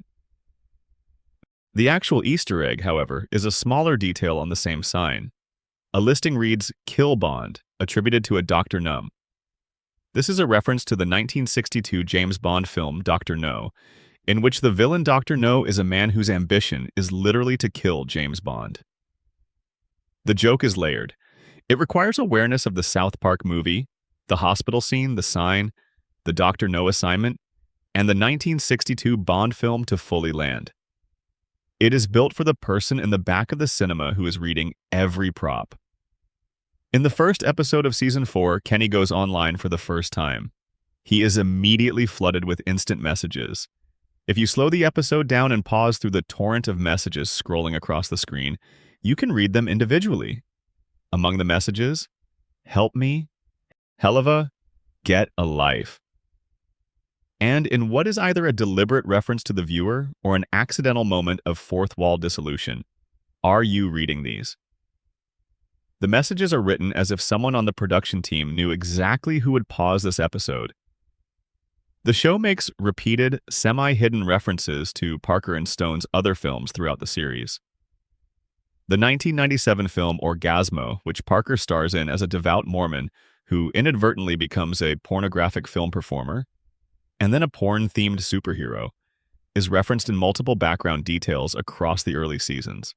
The actual Easter egg, however, is a smaller detail on the same sign. A listing reads Kill Bond, attributed to a Dr. Numb. This is a reference to the 1962 James Bond film Dr. No, in which the villain Dr. No is a man whose ambition is literally to kill James Bond. The joke is layered. It requires awareness of the South Park movie, the hospital scene, the sign, the Dr. No assignment, and the 1962 Bond film to fully land. It is built for the person in the back of the cinema who is reading every prop. In the first episode of Season 4, Kenny goes online for the first time. He is immediately flooded with instant messages. If you slow the episode down and pause through the torrent of messages scrolling across the screen, you can read them individually. Among the messages, help me, Helava, get a life. And in what is either a deliberate reference to the viewer or an accidental moment of fourth wall dissolution, are you reading these? The messages are written as if someone on the production team knew exactly who would pause this episode. The show makes repeated, semi-hidden references to Parker and Stone's other films throughout the series. The 1997 film Orgasmo, which Parker stars in as a devout Mormon who inadvertently becomes a pornographic film performer, and then a porn-themed superhero, is referenced in multiple background details across the early seasons.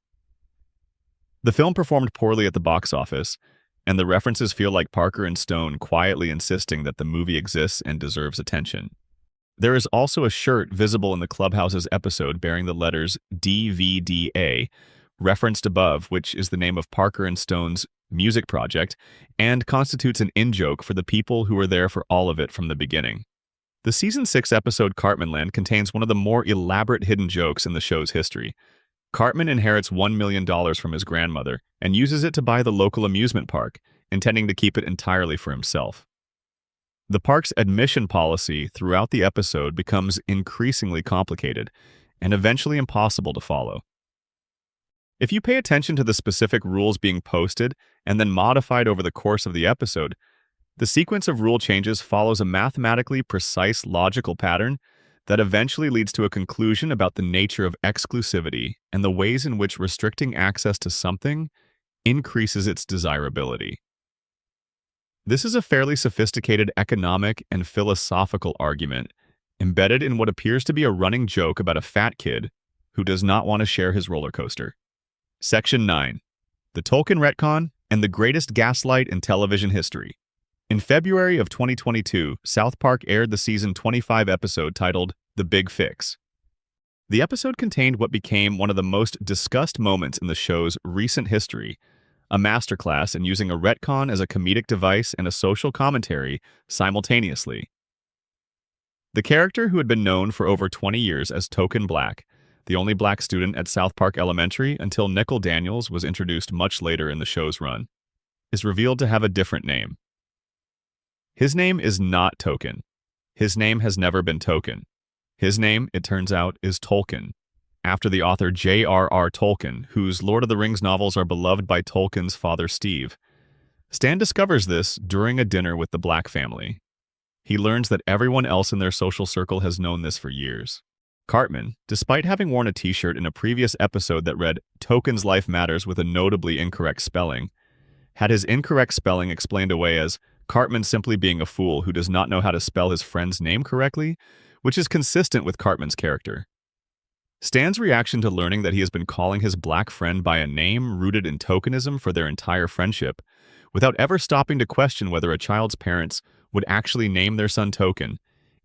The film performed poorly at the box office, and the references feel like Parker and Stone quietly insisting that the movie exists and deserves attention. There is also a shirt visible in the Clubhouse's episode bearing the letters DVDA, referenced above, which is the name of Parker and Stone's music project, and constitutes an in-joke for the people who were there for all of it from the beginning. The Season 6 episode Cartmanland contains one of the more elaborate hidden jokes in the show's history. Cartman inherits $1 million from his grandmother and uses it to buy the local amusement park, intending to keep it entirely for himself. The park's admission policy throughout the episode becomes increasingly complicated and eventually impossible to follow. If you pay attention to the specific rules being posted and then modified over the course of the episode, the sequence of rule changes follows a mathematically precise logical pattern that eventually leads to a conclusion about the nature of exclusivity and the ways in which restricting access to something increases its desirability. This is a fairly sophisticated economic and philosophical argument embedded in what appears to be a running joke about a fat kid who does not want to share his roller coaster. Section 9. The Tolkien Retcon and the Greatest Gaslight in Television History. In February of 2022, South Park aired the season 25 episode titled The Big Fix. The episode contained what became one of the most discussed moments in the show's recent history, a masterclass in using a retcon as a comedic device and a social commentary simultaneously. The character, who had been known for over 20 years as Token Black, the only black student at South Park Elementary until Nickel Daniels was introduced much later in the show's run, is revealed to have a different name. His name is not Token. His name has never been Token. His name, it turns out, is Tolkien, after the author J.R.R. Tolkien, whose Lord of the Rings novels are beloved by Tolkien's father Steve. Stan discovers this during a dinner with the Black family. He learns that everyone else in their social circle has known this for years. Cartman, despite having worn a t-shirt in a previous episode that read "Token's Life Matters" with a notably incorrect spelling, had his incorrect spelling explained away as Cartman simply being a fool who does not know how to spell his friend's name correctly, which is consistent with Cartman's character. Stan's reaction to learning that he has been calling his black friend by a name rooted in tokenism for their entire friendship, without ever stopping to question whether a child's parents would actually name their son Token,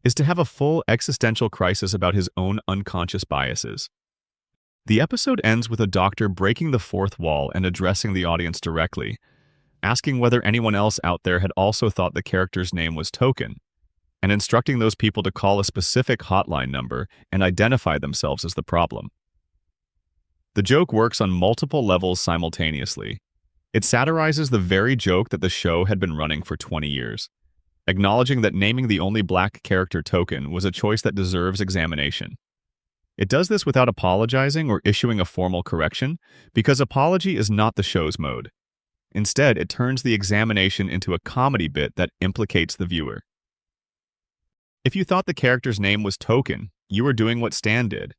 is to have a full existential crisis about his own unconscious biases. The episode ends with a doctor breaking the fourth wall and addressing the audience directly, asking whether anyone else out there had also thought the character's name was Token, and instructing those people to call a specific hotline number and identify themselves as the problem. The joke works on multiple levels simultaneously. It satirizes the very joke that the show had been running for 20 years, acknowledging that naming the only black character Token was a choice that deserves examination. It does this without apologizing or issuing a formal correction, because apology is not the show's mode. Instead, it turns the examination into a comedy bit that implicates the viewer. If you thought the character's name was Token, you were doing what Stan did,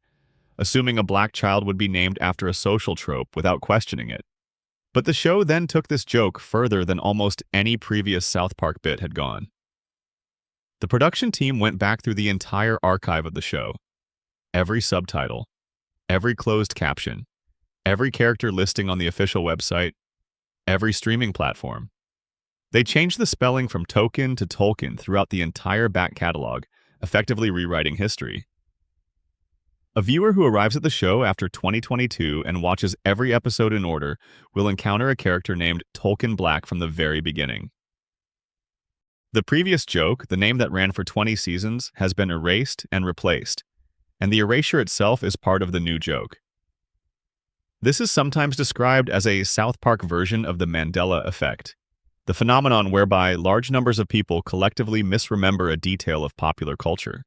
assuming a black child would be named after a social trope without questioning it. But the show then took this joke further than almost any previous South Park bit had gone. The production team went back through the entire archive of the show. Every subtitle, every closed caption, every character listing on the official website, every streaming platform. They changed the spelling from Token to Tolkien throughout the entire back catalog, effectively rewriting history. A viewer who arrives at the show after 2022 and watches every episode in order will encounter a character named Tolkien Black from the very beginning. The previous joke, the name that ran for 20 seasons, has been erased and replaced, and the erasure itself is part of the new joke. This is sometimes described as a South Park version of the Mandela effect, the phenomenon whereby large numbers of people collectively misremember a detail of popular culture.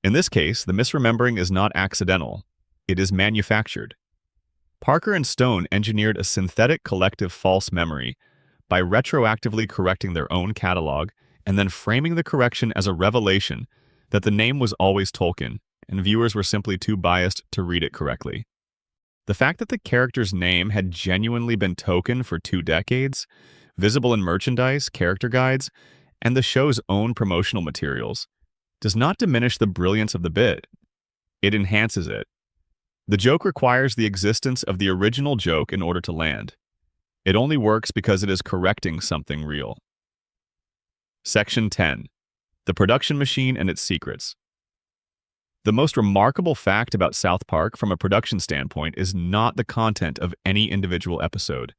In this case, the misremembering is not accidental, it is manufactured. Parker and Stone engineered a synthetic collective false memory by retroactively correcting their own catalog and then framing the correction as a revelation that the name was always Tolkien, and viewers were simply too biased to read it correctly. The fact that the character's name had genuinely been Token for 2 decades, visible in merchandise, character guides, and the show's own promotional materials, does not diminish the brilliance of the bit. It enhances it. The joke requires the existence of the original joke in order to land. It only works because it is correcting something real. Section 10. The Production Machine and Its Secrets. The most remarkable fact about South Park from a production standpoint is not the content of any individual episode.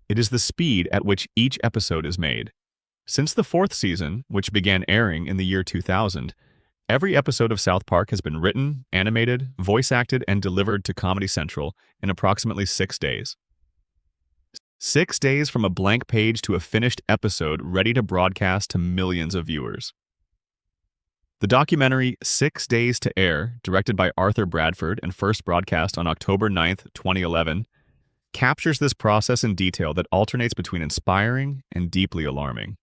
It is the speed at which each episode is made. Since the 4th season, which began airing in the year 2000, every episode of South Park has been written, animated, voice-acted, and delivered to Comedy Central in approximately 6 days. 6 days from a blank page to a finished episode ready to broadcast to millions of viewers. The documentary 6 Days to Air, directed by Arthur Bradford and first broadcast on October 9th, 2011, captures this process in detail that alternates between inspiring and deeply alarming.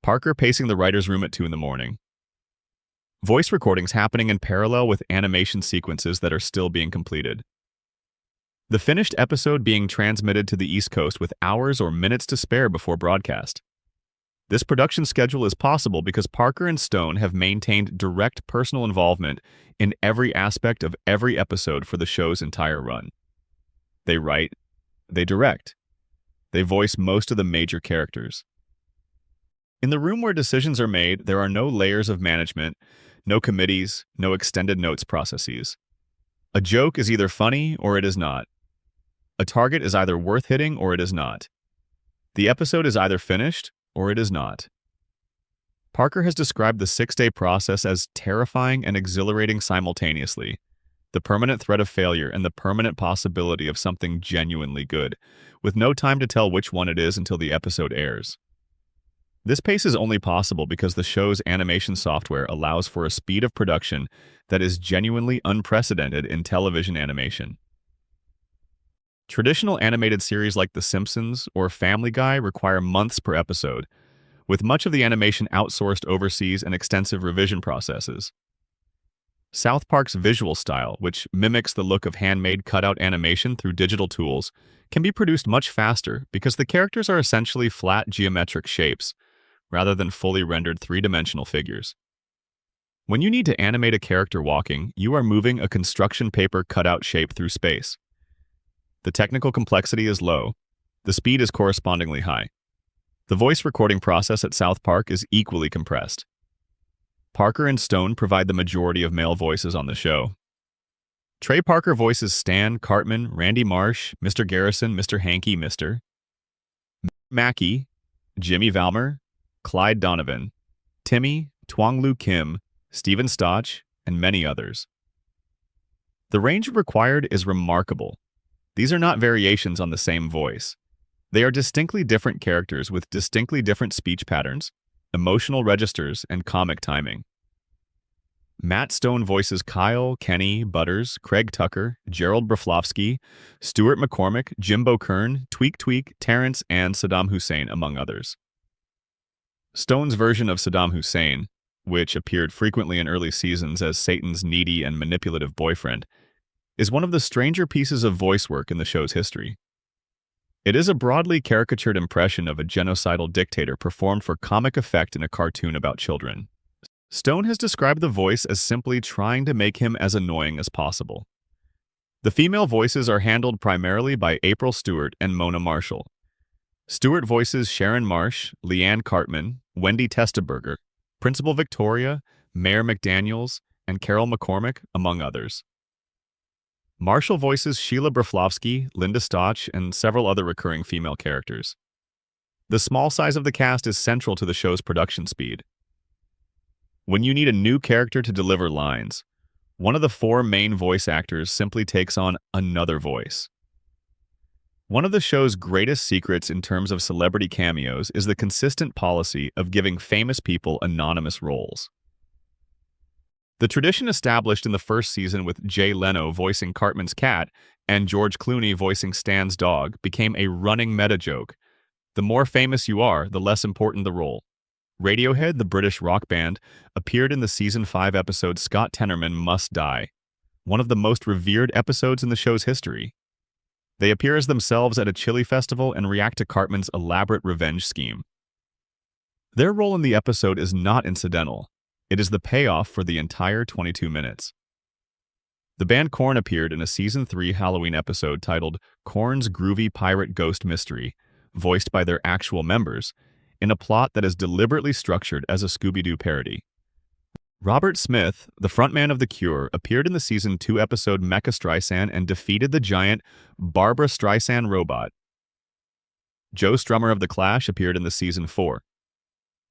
Parker pacing the writer's room at 2 in the morning. Voice recordings happening in parallel with animation sequences that are still being completed. The finished episode being transmitted to the East Coast with hours or minutes to spare before broadcast. This production schedule is possible because Parker and Stone have maintained direct personal involvement in every aspect of every episode for the show's entire run. They write, they direct, they voice most of the major characters. In the room where decisions are made, there are no layers of management, no committees, no extended notes processes. A joke is either funny or it is not. A target is either worth hitting or it is not. The episode is either finished or it is not. Parker has described the 6-day process as terrifying and exhilarating simultaneously, the permanent threat of failure and the permanent possibility of something genuinely good, with no time to tell which one it is until the episode airs. This pace is only possible because the show's animation software allows for a speed of production that is genuinely unprecedented in television animation. Traditional animated series like The Simpsons or Family Guy require months per episode, with much of the animation outsourced overseas and extensive revision processes. South Park's visual style, which mimics the look of handmade cutout animation through digital tools, can be produced much faster because the characters are essentially flat geometric shapes, rather than fully rendered three-dimensional figures. When you need to animate a character walking, you are moving a construction paper cutout shape through space. The technical complexity is low. The speed is correspondingly high. The voice recording process at South Park is equally compressed. Parker and Stone provide the majority of male voices on the show. Trey Parker voices Stan, Cartman, Randy Marsh, Mr. Garrison, Mr. Hankey, Mr. Mackey, Jimmy Valmer, Clyde Donovan, Timmy, Twang Lu Kim, Steven Stotch, and many others. The range required is remarkable. These are not variations on the same voice. They are distinctly different characters with distinctly different speech patterns, emotional registers, and comic timing. Matt Stone voices Kyle, Kenny, Butters, Craig Tucker, Gerald Broflovsky, Stuart McCormick, Jimbo Kern, Tweak, Terrence, and Saddam Hussein, among others. Stone's version of Saddam Hussein, which appeared frequently in early seasons as Satan's needy and manipulative boyfriend, is one of the stranger pieces of voice work in the show's history. It is a broadly caricatured impression of a genocidal dictator performed for comic effect in a cartoon about children. Stone has described the voice as simply trying to make him as annoying as possible. The female voices are handled primarily by April Stewart and Mona Marshall. Stewart voices Sharon Marsh, Leanne Cartman, Wendy Testaberger, Principal Victoria, Mayor McDaniels, and Carol McCormick, among others. Marshall voices Sheila Broflovsky, Linda Stotch, and several other recurring female characters. The small size of the cast is central to the show's production speed. When you need a new character to deliver lines, one of the 4 main voice actors simply takes on another voice. One of the show's greatest secrets in terms of celebrity cameos is the consistent policy of giving famous people anonymous roles. The tradition established in the first season with Jay Leno voicing Cartman's cat and George Clooney voicing Stan's dog became a running meta joke. The more famous you are, the less important the role. Radiohead, the British rock band, appeared in the Season 5 episode Scott Tenorman Must Die, one of the most revered episodes in the show's history. They appear as themselves at a chili festival and react to Cartman's elaborate revenge scheme. Their role in the episode is not incidental. It is the payoff for the entire 22 minutes. The band Korn appeared in a Season 3 Halloween episode titled Korn's Groovy Pirate Ghost Mystery, voiced by their actual members, in a plot that is deliberately structured as a Scooby-Doo parody. Robert Smith, the frontman of The Cure, appeared in the Season 2 episode Mecha Streisand and defeated the giant Barbra Streisand robot. Joe Strummer of The Clash appeared in the Season 4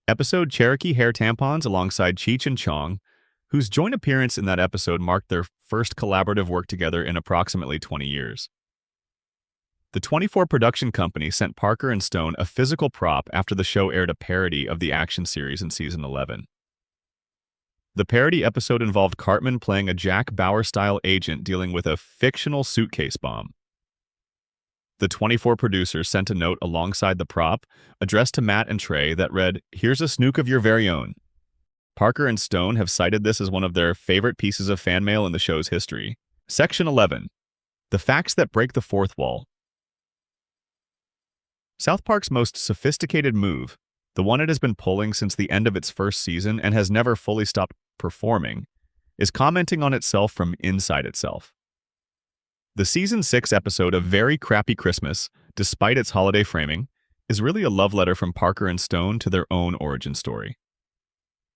episode Cherokee Hair Tampons alongside Cheech and Chong, whose joint appearance in that episode marked their first collaborative work together in approximately 20 years. The 24 production company sent Parker and Stone a physical prop after the show aired a parody of the action series in season 11. The parody episode involved Cartman playing a Jack Bauer-style agent dealing with a fictional suitcase bomb. The 24 producers sent a note alongside the prop, addressed to Matt and Trey, that read, "Here's a snook of your very own." Parker and Stone have cited this as one of their favorite pieces of fan mail in the show's history. Section 11. The facts that break the fourth wall. South Park's most sophisticated move, the one it has been pulling since the end of its first season and has never fully stopped performing, is commenting on itself from inside itself. The Season 6 episode of Very Crappy Christmas, despite its holiday framing, is really a love letter from Parker and Stone to their own origin story.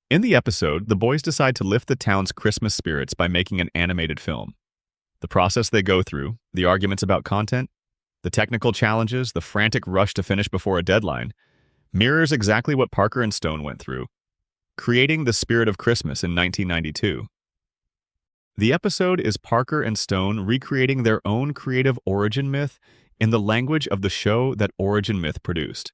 In the episode, the boys decide to lift the town's Christmas spirits by making an animated film. The process they go through, the arguments about content, the technical challenges, the frantic rush to finish before a deadline, mirrors exactly what Parker and Stone went through, creating the spirit of Christmas in 1992. The episode is Parker and Stone recreating their own creative origin myth in the language of the show that Origin Myth produced.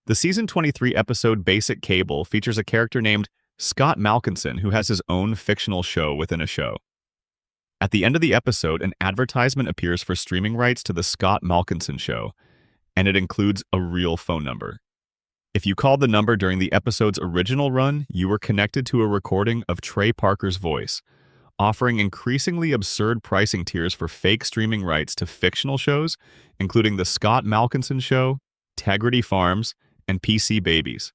The Season 23 episode Basic Cable features a character named Scott Malkinson who has his own fictional show within a show. At the end of the episode, an advertisement appears for streaming rights to the Scott Malkinson show, and it includes a real phone number. If you called the number during the episode's original run, you were connected to a recording of Trey Parker's voice, offering increasingly absurd pricing tiers for fake streaming rights to fictional shows, including The Scott Malkinson Show, Tegrity Farms, and PC Babies,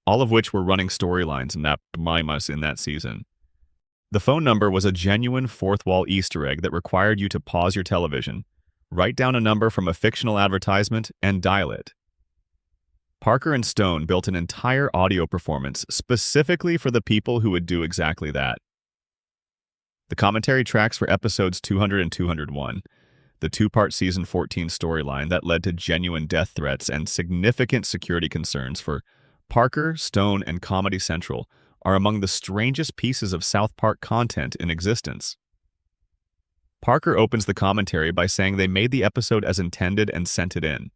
all of which were running storylines in that season. The phone number was a genuine fourth-wall Easter egg that required you to pause your television, write down a number from a fictional advertisement, and dial it. Parker and Stone built an entire audio performance specifically for the people who would do exactly that. The commentary tracks for episodes 200 and 201, the two-part season 14 storyline that led to genuine death threats and significant security concerns for Parker, Stone, and Comedy Central, are among the strangest pieces of South Park content in existence. Parker opens the commentary by saying they made the episode as intended and sent it in.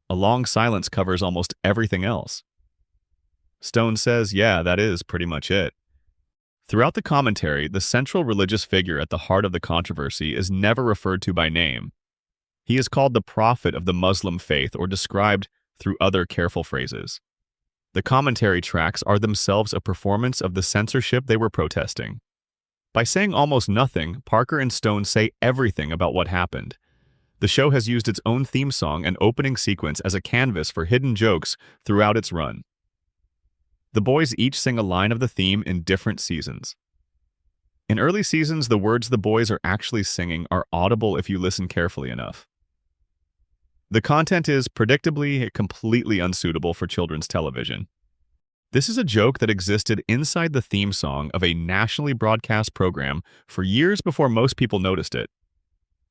A long silence covers almost everything else. Stone says, "Yeah, that is pretty much it." Throughout the commentary, the central religious figure at the heart of the controversy is never referred to by name. He is called the prophet of the Muslim faith or described through other careful phrases. The commentary tracks are themselves a performance of the censorship they were protesting. By saying almost nothing, Parker and Stone say everything about what happened. The show has used its own theme song and opening sequence as a canvas for hidden jokes throughout its run. The boys each sing a line of the theme in different seasons. In early seasons, the words the boys are actually singing are audible if you listen carefully enough. The content is, predictably, completely unsuitable for children's television. This is a joke that existed inside the theme song of a nationally broadcast program for years before most people noticed it.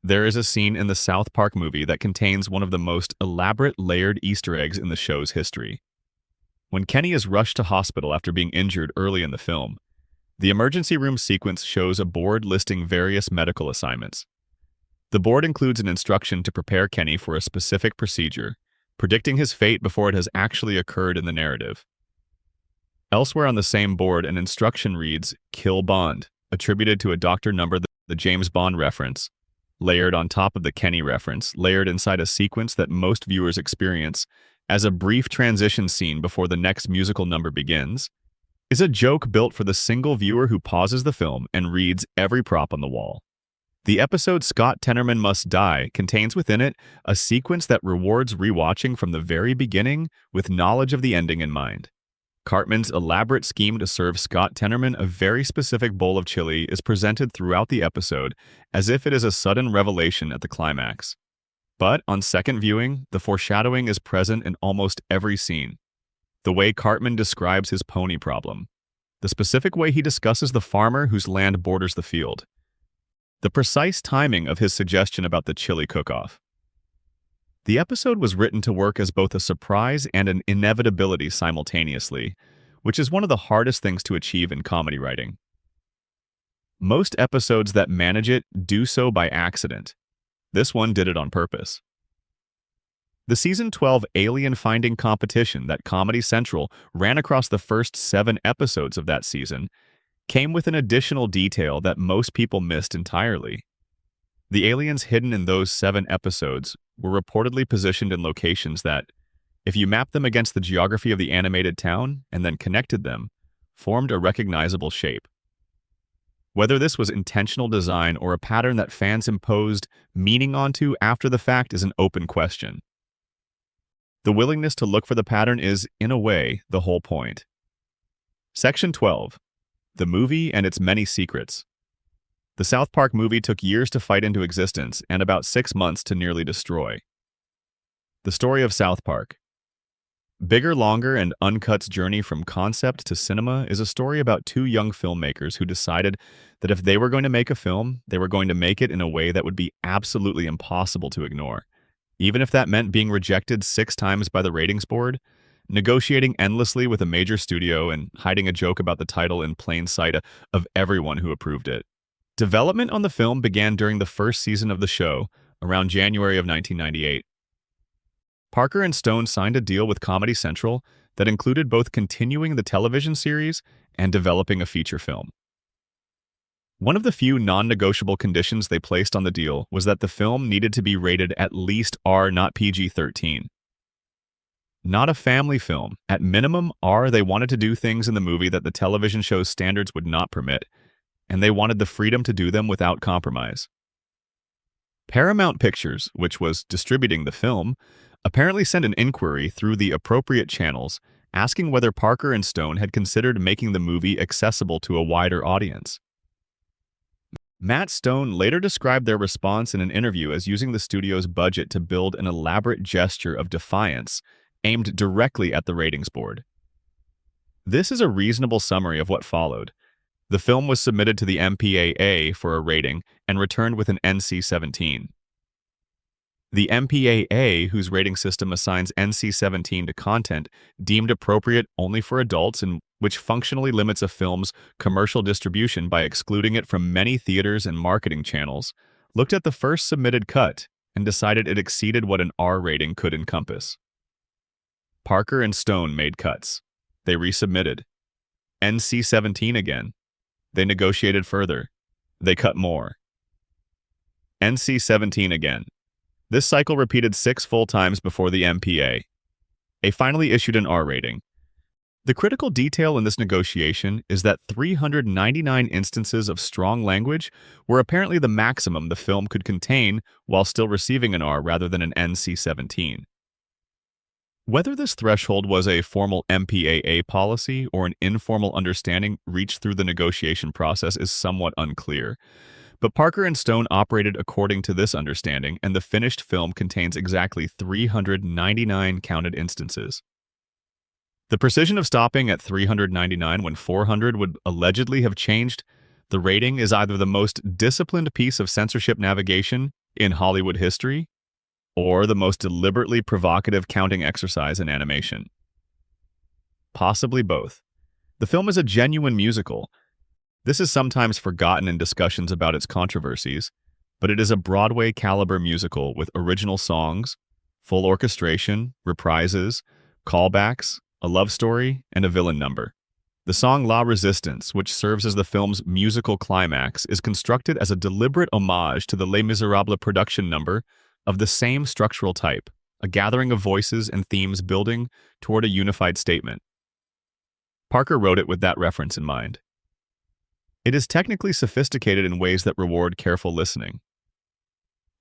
There is a scene in the South Park movie that contains one of the most elaborate layered Easter eggs in the show's history. When Kenny is rushed to hospital after being injured early in the film, the emergency room sequence shows a board listing various medical assignments. The board includes an instruction to prepare Kenny for a specific procedure, predicting his fate before it has actually occurred in the narrative. Elsewhere on the same board, an instruction reads, "Kill Bond," attributed to a doctor number, the James Bond reference, layered on top of the Kenny reference, layered inside a sequence that most viewers experience as a brief transition scene before the next musical number begins, is a joke built for the single viewer who pauses the film and reads every prop on the wall. The episode Scott Tenorman Must Die contains within it a sequence that rewards rewatching from the very beginning with knowledge of the ending in mind. Cartman's elaborate scheme to serve Scott Tenorman a very specific bowl of chili is presented throughout the episode as if it is a sudden revelation at the climax. But on second viewing, the foreshadowing is present in almost every scene. The way Cartman describes his pony problem, the specific way he discusses the farmer whose land borders the field, the precise timing of his suggestion about the chili cook-off. The episode was written to work as both a surprise and an inevitability simultaneously, which is one of the hardest things to achieve in comedy writing. Most episodes that manage it do so by accident. This one did it on purpose. The Season 12 alien finding competition that Comedy Central ran across the first 7 episodes of that season came with an additional detail that most people missed entirely. The aliens hidden in those 7 episodes were reportedly positioned in locations that, if you mapped them against the geography of the animated town and then connected them, formed a recognizable shape. Whether this was intentional design or a pattern that fans imposed meaning onto after the fact is an open question. The willingness to look for the pattern is, in a way, the whole point. Section 12. The movie and its many secrets. The South Park movie took years to fight into existence and about 6 months to nearly destroy. The story of South Park. Bigger, Longer, and Uncut's journey from concept to cinema is a story about 2 young filmmakers who decided that if they were going to make a film, they were going to make it in a way that would be absolutely impossible to ignore. Even if that meant being rejected 6 times by the ratings board, negotiating endlessly with a major studio, and hiding a joke about the title in plain sight of everyone who approved it. Development on the film began during the first season of the show, around January of 1998. Parker and Stone signed a deal with Comedy Central that included both continuing the television series and developing a feature film. One of the few non-negotiable conditions they placed on the deal was that the film needed to be rated at least R, not PG-13. Not a family film. At minimum R, they wanted to do things in the movie that the television show's standards would not permit, and they wanted the freedom to do them without compromise. Paramount Pictures, which was distributing the film, apparently sent an inquiry through the appropriate channels asking whether Parker and Stone had considered making the movie accessible to a wider audience. Matt Stone later described their response in an interview as using the studio's budget to build an elaborate gesture of defiance aimed directly at the ratings board. This is a reasonable summary of what followed. The film was submitted to the MPAA for a rating and returned with an NC-17. The MPAA, whose rating system assigns NC-17 to content deemed appropriate only for adults and which functionally limits a film's commercial distribution by excluding it from many theaters and marketing channels, looked at the first submitted cut and decided it exceeded what an R rating could encompass. Parker and Stone made cuts. They resubmitted. NC-17 again. They negotiated further. They cut more. NC-17 again. This cycle repeated 6 full times before the MPA. They finally issued an R rating. The critical detail in this negotiation is that 399 instances of strong language were apparently the maximum the film could contain while still receiving an R rather than an NC-17. Whether this threshold was a formal MPAA policy or an informal understanding reached through the negotiation process is somewhat unclear. But Parker and Stone operated according to this understanding, and the finished film contains exactly 399 counted instances. The precision of stopping at 399 when 400 would allegedly have changed the rating is either the most disciplined piece of censorship navigation in Hollywood history or the most deliberately provocative counting exercise in animation. Possibly both. The film is a genuine musical. This is sometimes forgotten in discussions about its controversies, but it is a Broadway-caliber musical with original songs, full orchestration, reprises, callbacks, a love story, and a villain number. The song La Resistance, which serves as the film's musical climax, is constructed as a deliberate homage to the Les Miserables production number of the same structural type, a gathering of voices and themes building toward a unified statement. Parker wrote it with that reference in mind. It is technically sophisticated in ways that reward careful listening.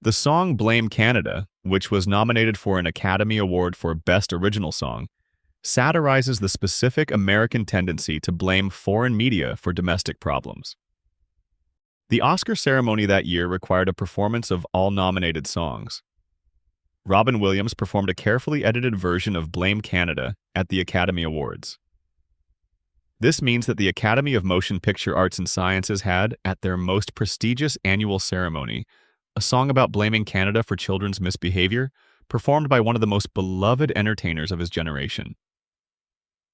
The song Blame Canada, which was nominated for an Academy Award for Best Original Song, satirizes the specific American tendency to blame foreign media for domestic problems. The Oscar ceremony that year required a performance of all nominated songs. Robin Williams performed a carefully edited version of Blame Canada at the Academy Awards. This means that the Academy of Motion Picture Arts and Sciences had, at their most prestigious annual ceremony, a song about blaming Canada for children's misbehavior, performed by one of the most beloved entertainers of his generation.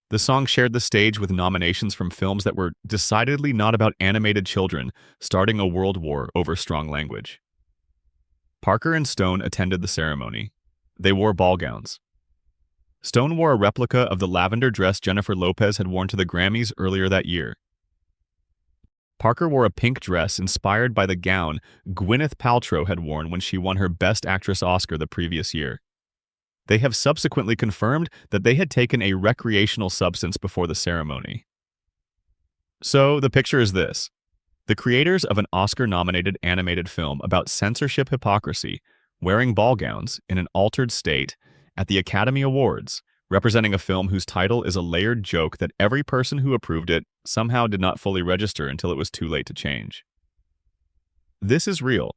The song shared the stage with nominations from films that were decidedly not about animated children starting a world war over strong language. Parker and Stone attended the ceremony. They wore ball gowns. Stone wore a replica of the lavender dress Jennifer Lopez had worn to the Grammys earlier that year. Parker wore a pink dress inspired by the gown Gwyneth Paltrow had worn when she won her Best Actress Oscar the previous year. They have subsequently confirmed that they had taken a recreational substance before the ceremony. So, the picture is this. The creators of an Oscar-nominated animated film about censorship hypocrisy, wearing ball gowns in an altered state at the Academy Awards, representing a film whose title is a layered joke that every person who approved it somehow did not fully register until it was too late to change. This is real.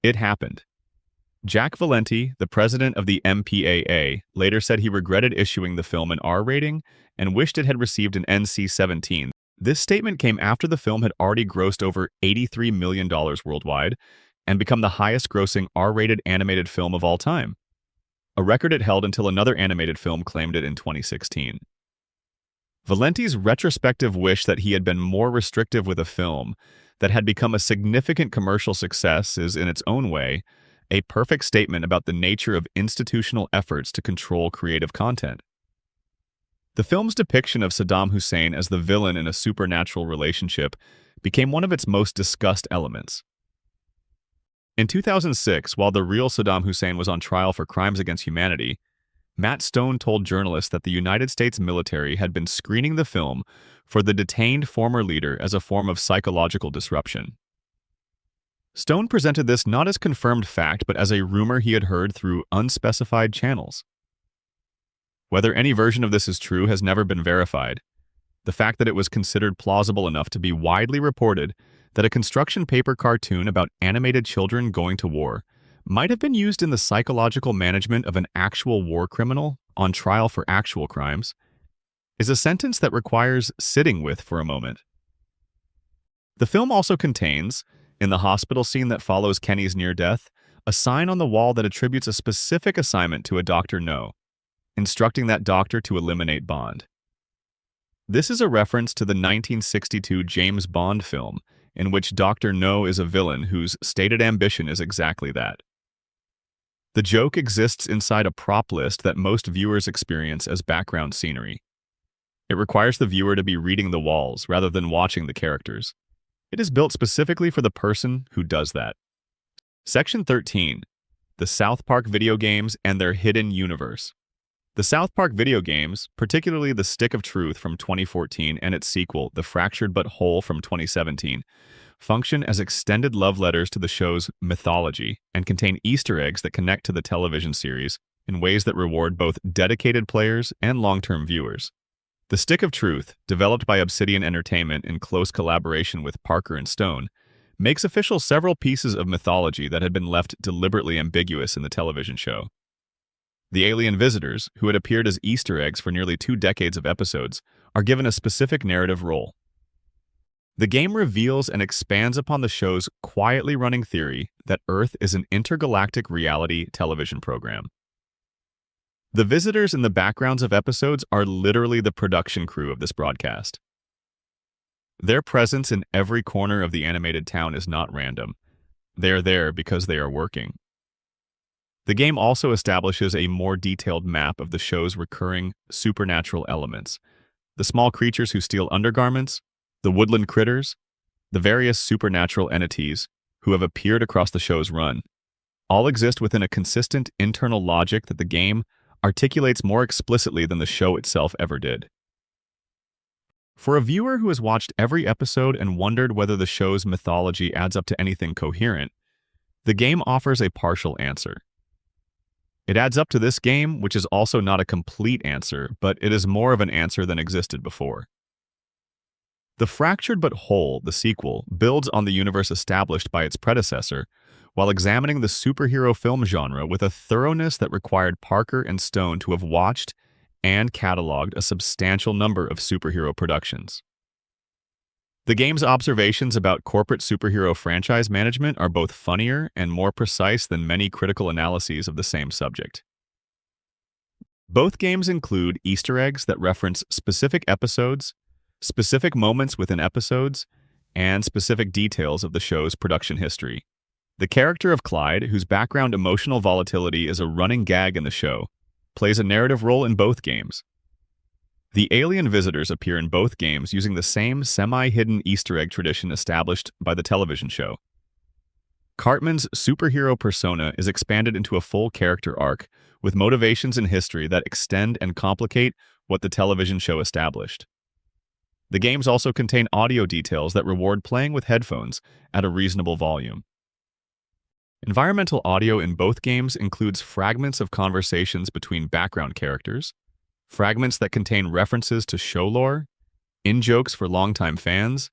It happened. Jack Valenti, the president of the MPAA, later said he regretted issuing the film an R rating and wished it had received an NC-17. This statement came after the film had already grossed over $83 million worldwide and become the highest-grossing R-rated animated film of all time, a record it held until another animated film claimed it in 2016. Valenti's retrospective wish that he had been more restrictive with a film that had become a significant commercial success is, in its own way, a perfect statement about the nature of institutional efforts to control creative content. The film's depiction of Saddam Hussein as the villain in a supernatural relationship became one of its most discussed elements. In 2006, while the real Saddam Hussein was on trial for crimes against humanity, Matt Stone told journalists that the United States military had been screening the film for the detained former leader as a form of psychological disruption. Stone presented this not as confirmed fact, but as a rumor he had heard through unspecified channels. Whether any version of this is true has never been verified. The fact that it was considered plausible enough to be widely reported that a construction paper cartoon about animated children going to war might have been used in the psychological management of an actual war criminal on trial for actual crimes is a sentence that requires sitting with for a moment. The film also contains, in the hospital scene that follows Kenny's near death, a sign on the wall that attributes a specific assignment to a Dr. No, instructing that doctor to eliminate Bond. This is a reference to the 1962 James Bond film, in which Dr. No is a villain whose stated ambition is exactly that. The joke exists inside a prop list that most viewers experience as background scenery. It requires the viewer to be reading the walls rather than watching the characters. It is built specifically for the person who does that. Section 13. The South Park video games and their hidden universe. The South Park video games, particularly The Stick of Truth from 2014 and its sequel, The Fractured But Whole from 2017, function as extended love letters to the show's mythology and contain Easter eggs that connect to the television series in ways that reward both dedicated players and long-term viewers. The Stick of Truth, developed by Obsidian Entertainment in close collaboration with Parker and Stone, makes official several pieces of mythology that had been left deliberately ambiguous in the television show. The alien visitors, who had appeared as Easter eggs for nearly 2 decades of episodes, are given a specific narrative role. The game reveals and expands upon the show's quietly running theory that Earth is an intergalactic reality television program. The visitors in the backgrounds of episodes are literally the production crew of this broadcast. Their presence in every corner of the animated town is not random. They are there because they are working. The game also establishes a more detailed map of the show's recurring supernatural elements: the small creatures who steal undergarments, the woodland critters, the various supernatural entities who have appeared across the show's run, all exist within a consistent internal logic that the game articulates more explicitly than the show itself ever did. For a viewer who has watched every episode and wondered whether the show's mythology adds up to anything coherent, the game offers a partial answer. It adds up to this game, which is also not a complete answer, but it is more of an answer than existed before. The Fractured But Whole, the sequel, builds on the universe established by its predecessor, while examining the superhero film genre with a thoroughness that required Parker and Stone to have watched and cataloged a substantial number of superhero productions. The game's observations about corporate superhero franchise management are both funnier and more precise than many critical analyses of the same subject. Both games include Easter eggs that reference specific episodes, specific moments within episodes, and specific details of the show's production history. The character of Clyde, whose background emotional volatility is a running gag in the show, plays a narrative role in both games. The alien visitors appear in both games using the same semi-hidden Easter egg tradition established by the television show. Cartman's superhero persona is expanded into a full character arc, with motivations and history that extend and complicate what the television show established. The games also contain audio details that reward playing with headphones at a reasonable volume. Environmental audio in both games includes fragments of conversations between background characters, fragments that contain references to show lore, in-jokes for longtime fans,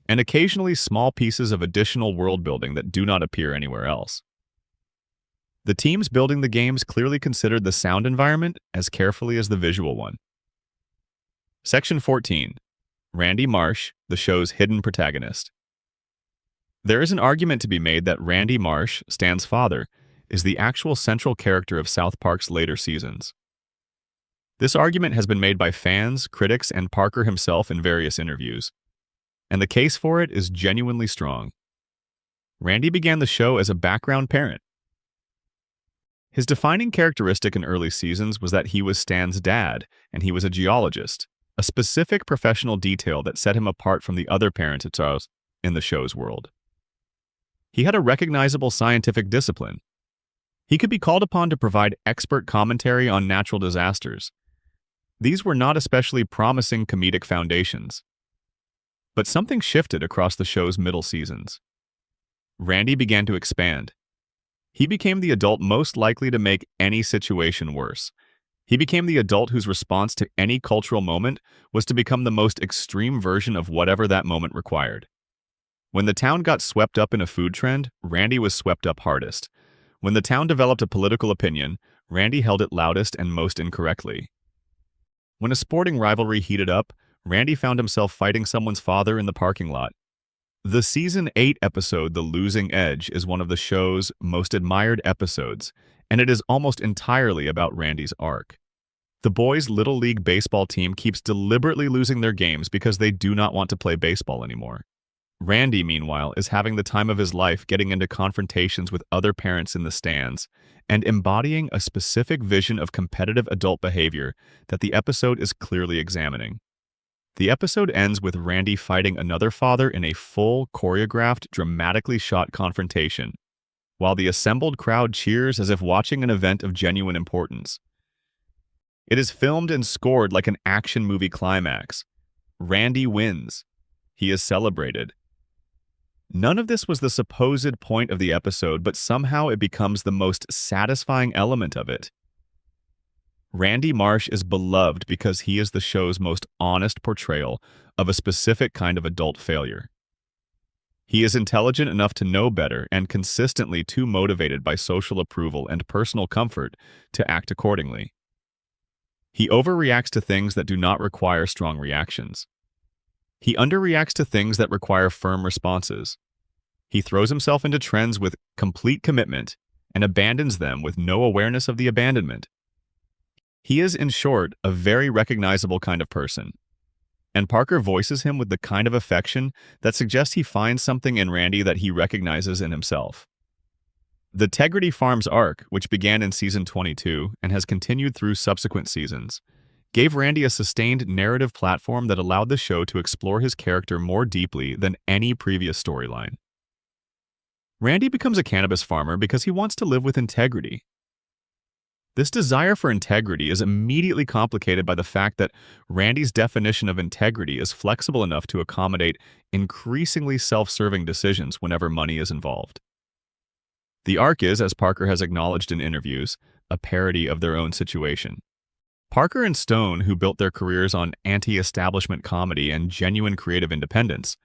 and occasionally small pieces of additional world-building that do not appear anywhere else. The teams building the games clearly considered the sound environment as carefully as the visual one. Section 14. Randy Marsh, the show's hidden protagonist. There is an argument to be made that Randy Marsh, Stan's father, is the actual central character of South Park's later seasons. This argument has been made by fans, critics, and Parker himself in various interviews, and the case for it is genuinely strong. Randy began the show as a background parent. His defining characteristic in early seasons was that he was Stan's dad, and he was a geologist, a specific professional detail that set him apart from the other parents in the show's world. He had a recognizable scientific discipline. He could be called upon to provide expert commentary on natural disasters. These were not especially promising comedic foundations. But something shifted across the show's middle seasons. Randy began to expand. He became the adult most likely to make any situation worse. He became the adult whose response to any cultural moment was to become the most extreme version of whatever that moment required. When the town got swept up in a food trend, Randy was swept up hardest. When the town developed a political opinion, Randy held it loudest and most incorrectly. When a sporting rivalry heated up, Randy found himself fighting someone's father in the parking lot. The Season 8 episode, The Losing Edge, is one of the show's most admired episodes, and it is almost entirely about Randy's arc. The boys' Little League baseball team keeps deliberately losing their games because they do not want to play baseball anymore. Randy, meanwhile, is having the time of his life getting into confrontations with other parents in the stands and embodying a specific vision of competitive adult behavior that the episode is clearly examining. The episode ends with Randy fighting another father in a full, choreographed, dramatically shot confrontation, while the assembled crowd cheers as if watching an event of genuine importance. It is filmed and scored like an action movie climax. Randy wins. He is celebrated. None of this was the supposed point of the episode, but somehow it becomes the most satisfying element of it. Randy Marsh is beloved because he is the show's most honest portrayal of a specific kind of adult failure. He is intelligent enough to know better and consistently too motivated by social approval and personal comfort to act accordingly. He overreacts to things that do not require strong reactions. He underreacts to things that require firm responses. He throws himself into trends with complete commitment and abandons them with no awareness of the abandonment. He is, in short, a very recognizable kind of person, and Parker voices him with the kind of affection that suggests he finds something in Randy that he recognizes in himself. The Tegrity Farms arc, which began in Season 22 and has continued through subsequent seasons, gave Randy a sustained narrative platform that allowed the show to explore his character more deeply than any previous storyline. Randy becomes a cannabis farmer because he wants to live with integrity. This desire for integrity is immediately complicated by the fact that Randy's definition of integrity is flexible enough to accommodate increasingly self-serving decisions whenever money is involved. The arc is, as Parker has acknowledged in interviews, a parody of their own situation. Parker and Stone, who built their careers on anti-establishment comedy and genuine creative independence,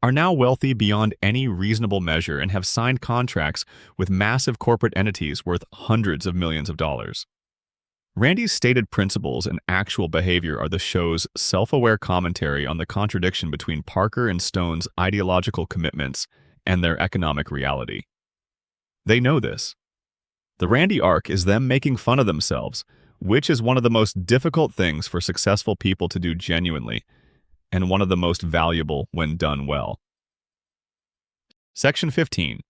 are now wealthy beyond any reasonable measure and have signed contracts with massive corporate entities worth hundreds of millions of dollars. Randy's stated principles and actual behavior are the show's self-aware commentary on the contradiction between Parker and Stone's ideological commitments and their economic reality. They know this. The Randy arc is them making fun of themselves, which is one of the most difficult things for successful people to do genuinely, and one of the most valuable when done well. Section 15.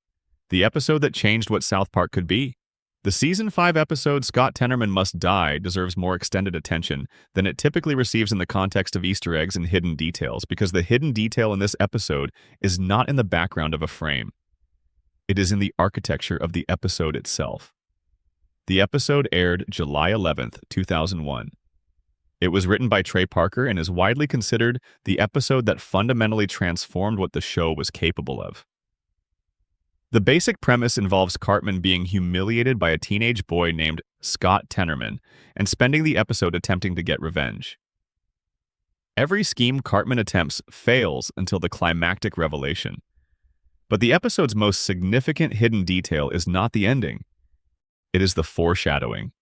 the episode that changed what South Park could be. The Season 5 episode Scott Tenorman Must Die deserves more extended attention than it typically receives in the context of Easter eggs and hidden details, because the hidden detail in this episode is not in the background of a frame. It is in the architecture of the episode itself. The episode aired July 11th, 2001. It was written by Trey Parker and is widely considered the episode that fundamentally transformed what the show was capable of. The basic premise involves Cartman being humiliated by a teenage boy named Scott Tenorman and spending the episode attempting to get revenge. Every scheme Cartman attempts fails until the climactic revelation. But the episode's most significant hidden detail is not the ending. It is the foreshadowing.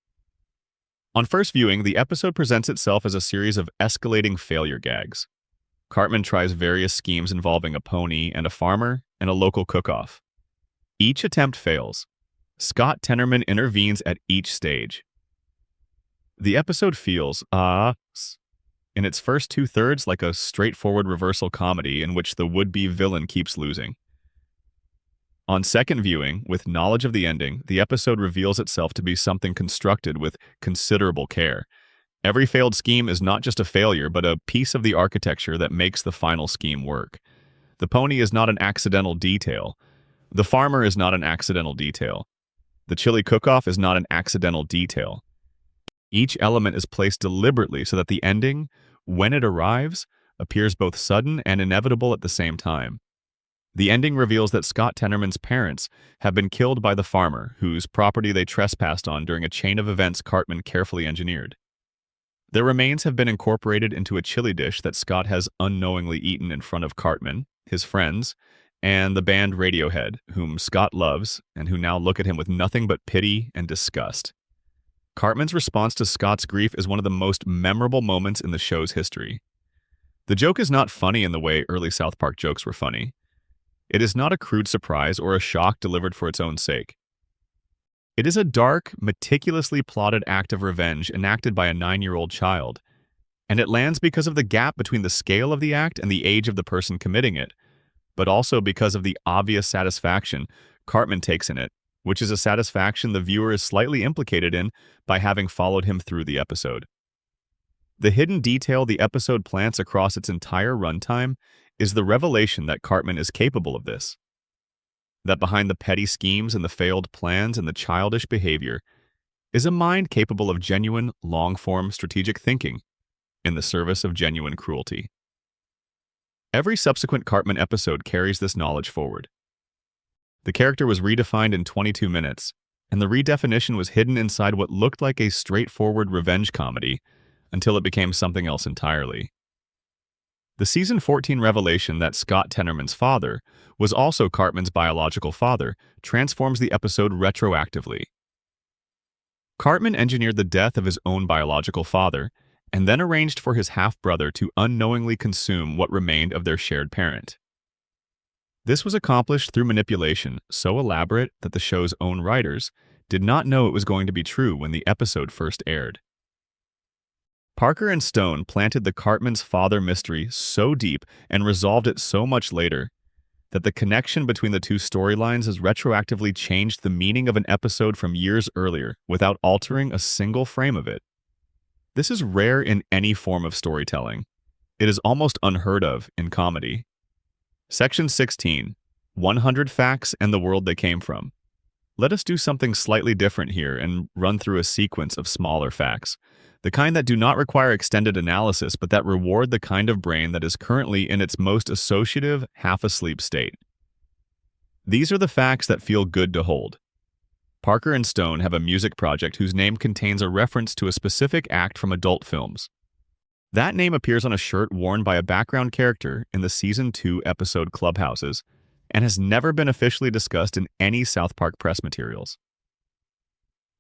On first viewing, the episode presents itself as a series of escalating failure gags. Cartman tries various schemes involving a pony and a farmer and a local cook-off. Each attempt fails. Scott Tenorman intervenes at each stage. The episode feels, in its first two-thirds like a straightforward reversal comedy in which the would-be villain keeps losing. On second viewing, with knowledge of the ending, the episode reveals itself to be something constructed with considerable care. Every failed scheme is not just a failure, but a piece of the architecture that makes the final scheme work. The pony is not an accidental detail. The farmer is not an accidental detail. The chili cook-off is not an accidental detail. Each element is placed deliberately so that the ending, when it arrives, appears both sudden and inevitable at the same time. The ending reveals that Scott Tenorman's parents have been killed by the farmer, whose property they trespassed on during a chain of events Cartman carefully engineered. Their remains have been incorporated into a chili dish that Scott has unknowingly eaten in front of Cartman, his friends, and the band Radiohead, whom Scott loves and who now look at him with nothing but pity and disgust. Cartman's response to Scott's grief is one of the most memorable moments in the show's history. The joke is not funny in the way early South Park jokes were funny. It is not a crude surprise or a shock delivered for its own sake. It is a dark, meticulously plotted act of revenge enacted by a 9-year-old child, and it lands because of the gap between the scale of the act and the age of the person committing it, but also because of the obvious satisfaction Cartman takes in it, which is a satisfaction the viewer is slightly implicated in by having followed him through the episode. The hidden detail the episode plants across its entire runtime is the revelation that Cartman is capable of this. That behind the petty schemes and the failed plans and the childish behavior is a mind capable of genuine, long-form strategic thinking in the service of genuine cruelty. Every subsequent Cartman episode carries this knowledge forward. The character was redefined in 22 minutes, and the redefinition was hidden inside what looked like a straightforward revenge comedy until it became something else entirely. The Season 14 revelation that Scott Tenorman's father was also Cartman's biological father transforms the episode retroactively. Cartman engineered the death of his own biological father and then arranged for his half-brother to unknowingly consume what remained of their shared parent. This was accomplished through manipulation so elaborate that the show's own writers did not know it was going to be true when the episode first aired. Parker and Stone planted the Cartman's father mystery so deep and resolved it so much later that the connection between the two storylines has retroactively changed the meaning of an episode from years earlier without altering a single frame of it. This is rare in any form of storytelling. It is almost unheard of in comedy. Section 16, 100 Facts and the World They Came From. Let us do something slightly different here and run through a sequence of smaller facts, the kind that do not require extended analysis but that reward the kind of brain that is currently in its most associative, half-asleep state. These are the facts that feel good to hold. Parker and Stone have a music project whose name contains a reference to a specific act from adult films. That name appears on a shirt worn by a background character in the Season 2 episode Clubhouses and has never been officially discussed in any South Park press materials.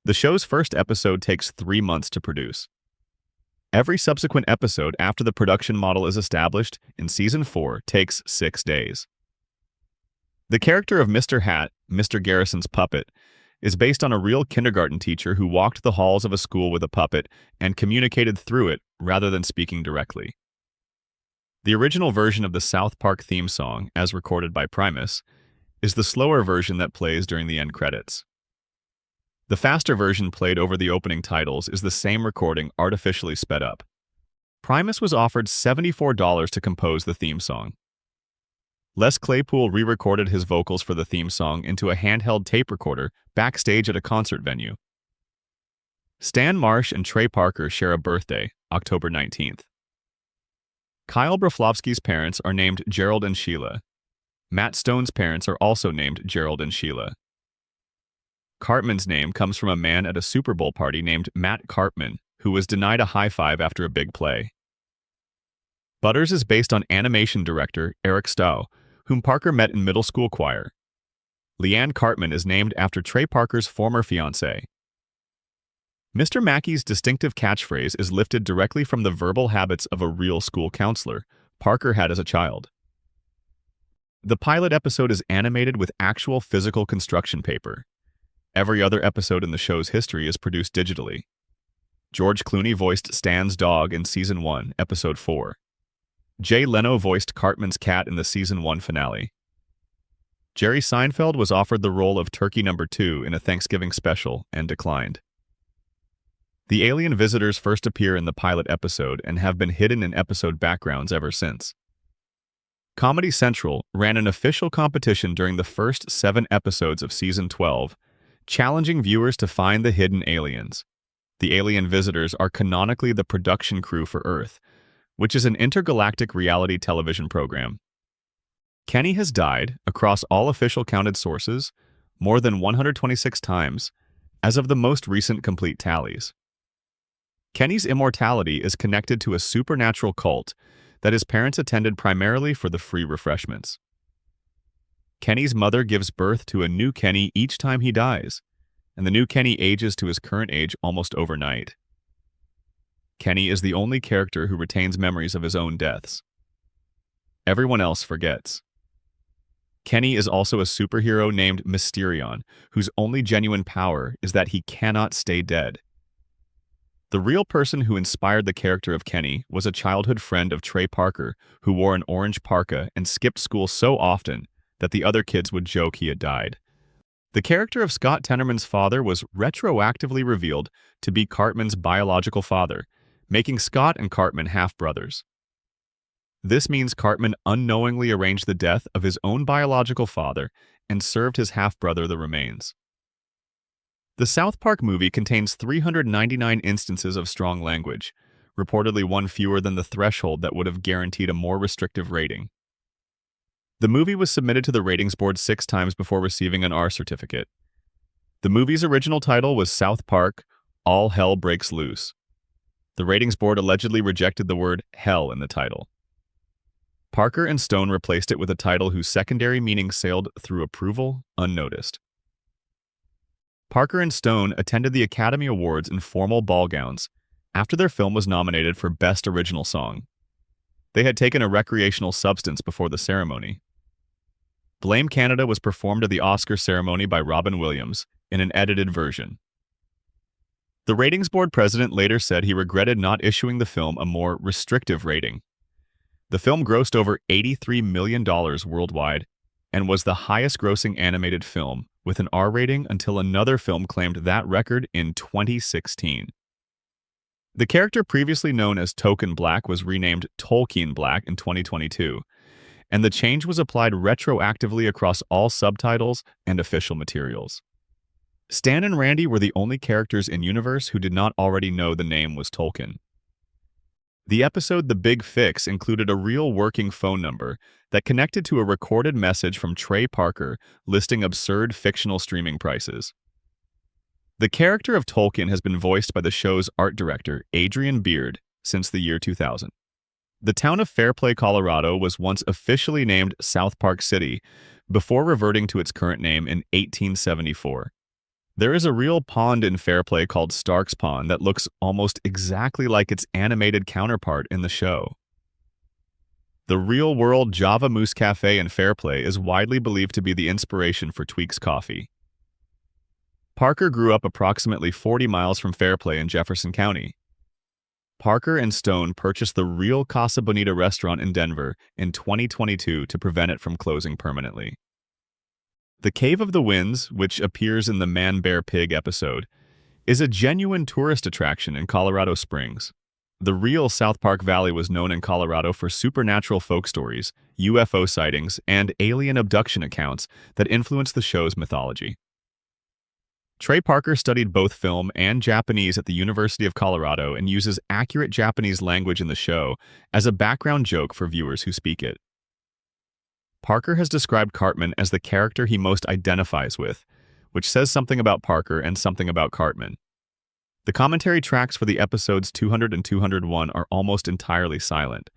The show's first episode takes 3 months to produce. Every subsequent episode after the production model is established in Season 4 takes 6 days. The character of Mr. Hat, Mr. Garrison's puppet, is based on a real kindergarten teacher who walked the halls of a school with a puppet and communicated through it rather than speaking directly. The original version of the South Park theme song, as recorded by Primus, is the slower version that plays during the end credits. The faster version played over the opening titles is the same recording artificially sped up. Primus was offered $74 to compose the theme song. Les Claypool re-recorded his vocals for the theme song into a handheld tape recorder backstage at a concert venue. Stan Marsh and Trey Parker share a birthday, October 19th. Kyle Broflovsky's parents are named Gerald and Sheila. Matt Stone's parents are also named Gerald and Sheila. Cartman's name comes from a man at a Super Bowl party named Matt Cartman, who was denied a high five after a big play. Butters is based on animation director Eric Stowe, whom Parker met in middle school choir. Leanne Cartman is named after Trey Parker's former fiancée. Mr. Mackey's distinctive catchphrase is lifted directly from the verbal habits of a real school counselor Parker had as a child. The pilot episode is animated with actual physical construction paper. Every other episode in the show's history is produced digitally. George Clooney voiced Stan's dog in Season 1, Episode 4. Jay Leno voiced Cartman's cat in the Season 1 finale. Jerry Seinfeld was offered the role of Turkey No. 2 in a Thanksgiving special and declined. The alien visitors first appear in the pilot episode and have been hidden in episode backgrounds ever since. Comedy Central ran an official competition during the first 7 episodes of Season 12, challenging viewers to find the hidden aliens. The alien visitors are canonically the production crew for Earth, which is an intergalactic reality television program. Kenny has died, across all official counted sources, more than 126 times, as of the most recent complete tallies. Kenny's immortality is connected to a supernatural cult that his parents attended primarily for the free refreshments. Kenny's mother gives birth to a new Kenny each time he dies, and the new Kenny ages to his current age almost overnight. Kenny is the only character who retains memories of his own deaths. Everyone else forgets. Kenny is also a superhero named Mysterion, whose only genuine power is that he cannot stay dead. The real person who inspired the character of Kenny was a childhood friend of Trey Parker who wore an orange parka and skipped school so often that the other kids would joke he had died. The character of Scott Tenorman's father was retroactively revealed to be Cartman's biological father, making Scott and Cartman half-brothers. This means Cartman unknowingly arranged the death of his own biological father and served his half-brother the remains. The South Park movie contains 399 instances of strong language, reportedly one fewer than the threshold that would have guaranteed a more restrictive rating. The movie was submitted to the ratings board 6 times before receiving an R certificate. The movie's original title was South Park: All Hell Breaks Loose. The ratings board allegedly rejected the word hell in the title. Parker and Stone replaced it with a title whose secondary meaning sailed through approval unnoticed. Parker and Stone attended the Academy Awards in formal ball gowns after their film was nominated for Best Original Song. They had taken a recreational substance before the ceremony. Blame Canada was performed at the Oscar ceremony by Robin Williams in an edited version. The ratings board president later said he regretted not issuing the film a more restrictive rating. The film grossed over $83 million worldwide and was the highest-grossing animated film with an R rating until another film claimed that record in 2016. The character previously known as Token Black was renamed Tolkien Black in 2022, and the change was applied retroactively across all subtitles and official materials. Stan and Randy were the only characters in universe who did not already know the name was Tolkien. The episode The Big Fix included a real working phone number that connected to a recorded message from Trey Parker listing absurd fictional streaming prices. The character of Tolkien has been voiced by the show's art director, Adrian Beard, since the year 2000. The town of Fairplay, Colorado was once officially named South Park City before reverting to its current name in 1874. There is a real pond in Fairplay called Stark's Pond that looks almost exactly like its animated counterpart in the show. The real-world Java Moose Cafe in Fairplay is widely believed to be the inspiration for Tweak's Coffee. Parker grew up approximately 40 miles from Fairplay in Jefferson County. Parker and Stone purchased the real Casa Bonita restaurant in Denver in 2022 to prevent it from closing permanently. The Cave of the Winds, which appears in the Man Bear Pig episode, is a genuine tourist attraction in Colorado Springs. The real South Park Valley was known in Colorado for supernatural folk stories, UFO sightings, and alien abduction accounts that influenced the show's mythology. Trey Parker studied both film and Japanese at the University of Colorado and uses accurate Japanese language in the show as a background joke for viewers who speak it. Parker has described Cartman as the character he most identifies with, which says something about Parker and something about Cartman. The commentary tracks for the episodes 200 and 201 are almost entirely silent.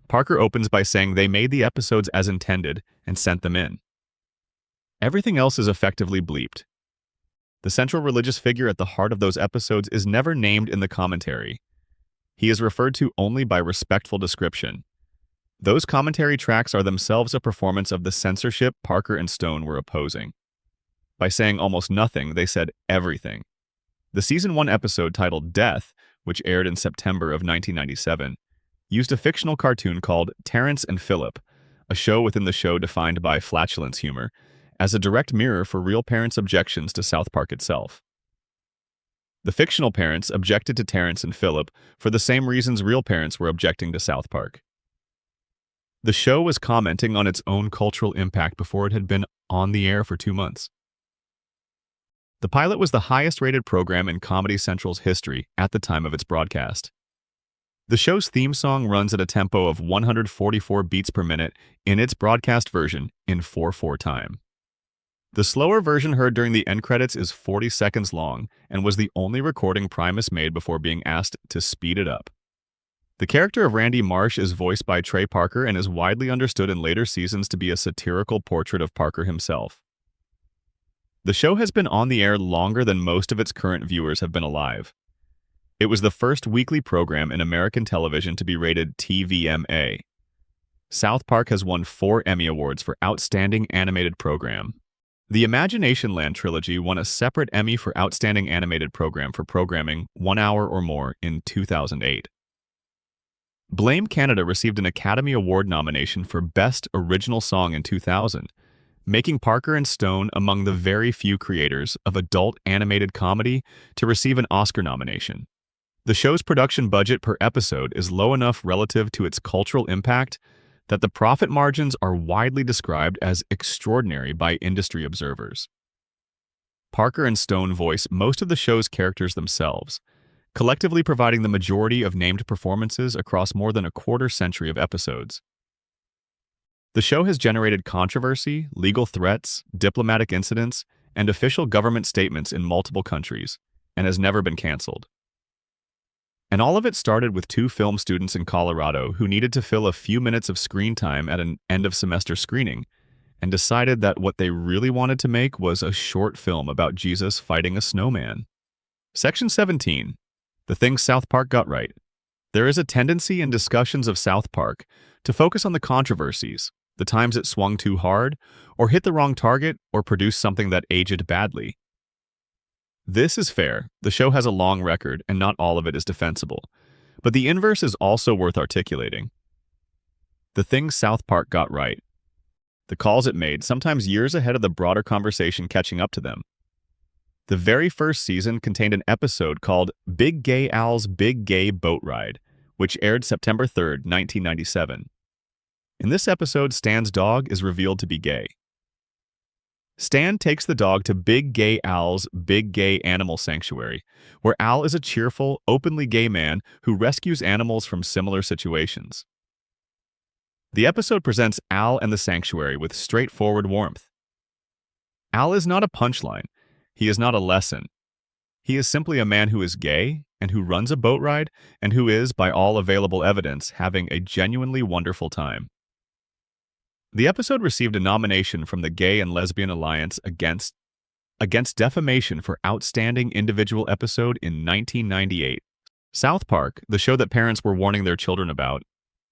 Parker opens by saying they made the episodes as intended and sent them in. Everything else is effectively bleeped. The central religious figure at the heart of those episodes is never named in the commentary. He is referred to only by respectful description. Those commentary tracks are themselves a performance of the censorship Parker and Stone were opposing. By saying almost nothing, they said everything. The Season 1 episode titled Death, which aired in September of 1997, used a fictional cartoon called Terrence and Phillip, a show within the show defined by flatulence humor, as a direct mirror for real parents' objections to South Park itself. The fictional parents objected to Terrence and Phillip for the same reasons real parents were objecting to South Park. The show was commenting on its own cultural impact before it had been on the air for 2 months. The pilot was the highest-rated program in Comedy Central's history at the time of its broadcast. The show's theme song runs at a tempo of 144 beats per minute in its broadcast version in 4/4 time. The slower version heard during the end credits is 40 seconds long and was the only recording Primus made before being asked to speed it up. The character of Randy Marsh is voiced by Trey Parker and is widely understood in later seasons to be a satirical portrait of Parker himself. The show has been on the air longer than most of its current viewers have been alive. It was the first weekly program in American television to be rated TVMA. South Park has won 4 Emmy Awards for Outstanding Animated Program. The Imagination Land trilogy won a separate Emmy for Outstanding Animated Program for programming 1 hour or more in 2008. Blame Canada received an Academy Award nomination for Best Original Song in 2000, making Parker and Stone among the very few creators of adult animated comedy to receive an Oscar nomination. The show's production budget per episode is low enough relative to its cultural impact that the profit margins are widely described as extraordinary by industry observers. Parker and Stone voice most of the show's characters themselves, collectively providing the majority of named performances across more than a quarter-century of episodes. The show has generated controversy, legal threats, diplomatic incidents, and official government statements in multiple countries, and has never been canceled. And all of it started with 2 film students in Colorado who needed to fill a few minutes of screen time at an end-of-semester screening, and decided that what they really wanted to make was a short film about Jesus fighting a snowman. Section 17. The Things South Park Got Right. There is a tendency in discussions of South Park to focus on the controversies, the times it swung too hard, or hit the wrong target, or produced something that aged badly. This is fair. The show has a long record, and not all of it is defensible. But the inverse is also worth articulating. The things South Park got right. The calls it made, sometimes years ahead of the broader conversation catching up to them. The very first season contained an episode called Big Gay Al's Big Gay Boat Ride, which aired September 3rd, 1997. In this episode, Stan's dog is revealed to be gay. Stan takes the dog to Big Gay Al's Big Gay Animal Sanctuary, where Al is a cheerful, openly gay man who rescues animals from similar situations. The episode presents Al and the sanctuary with straightforward warmth. Al is not a punchline. He is not a lesson. He is simply a man who is gay and who runs a boat ride and who is, by all available evidence, having a genuinely wonderful time. The episode received a nomination from the Gay and Lesbian Alliance against defamation for Outstanding Individual Episode in 1998. South Park, the show that parents were warning their children about,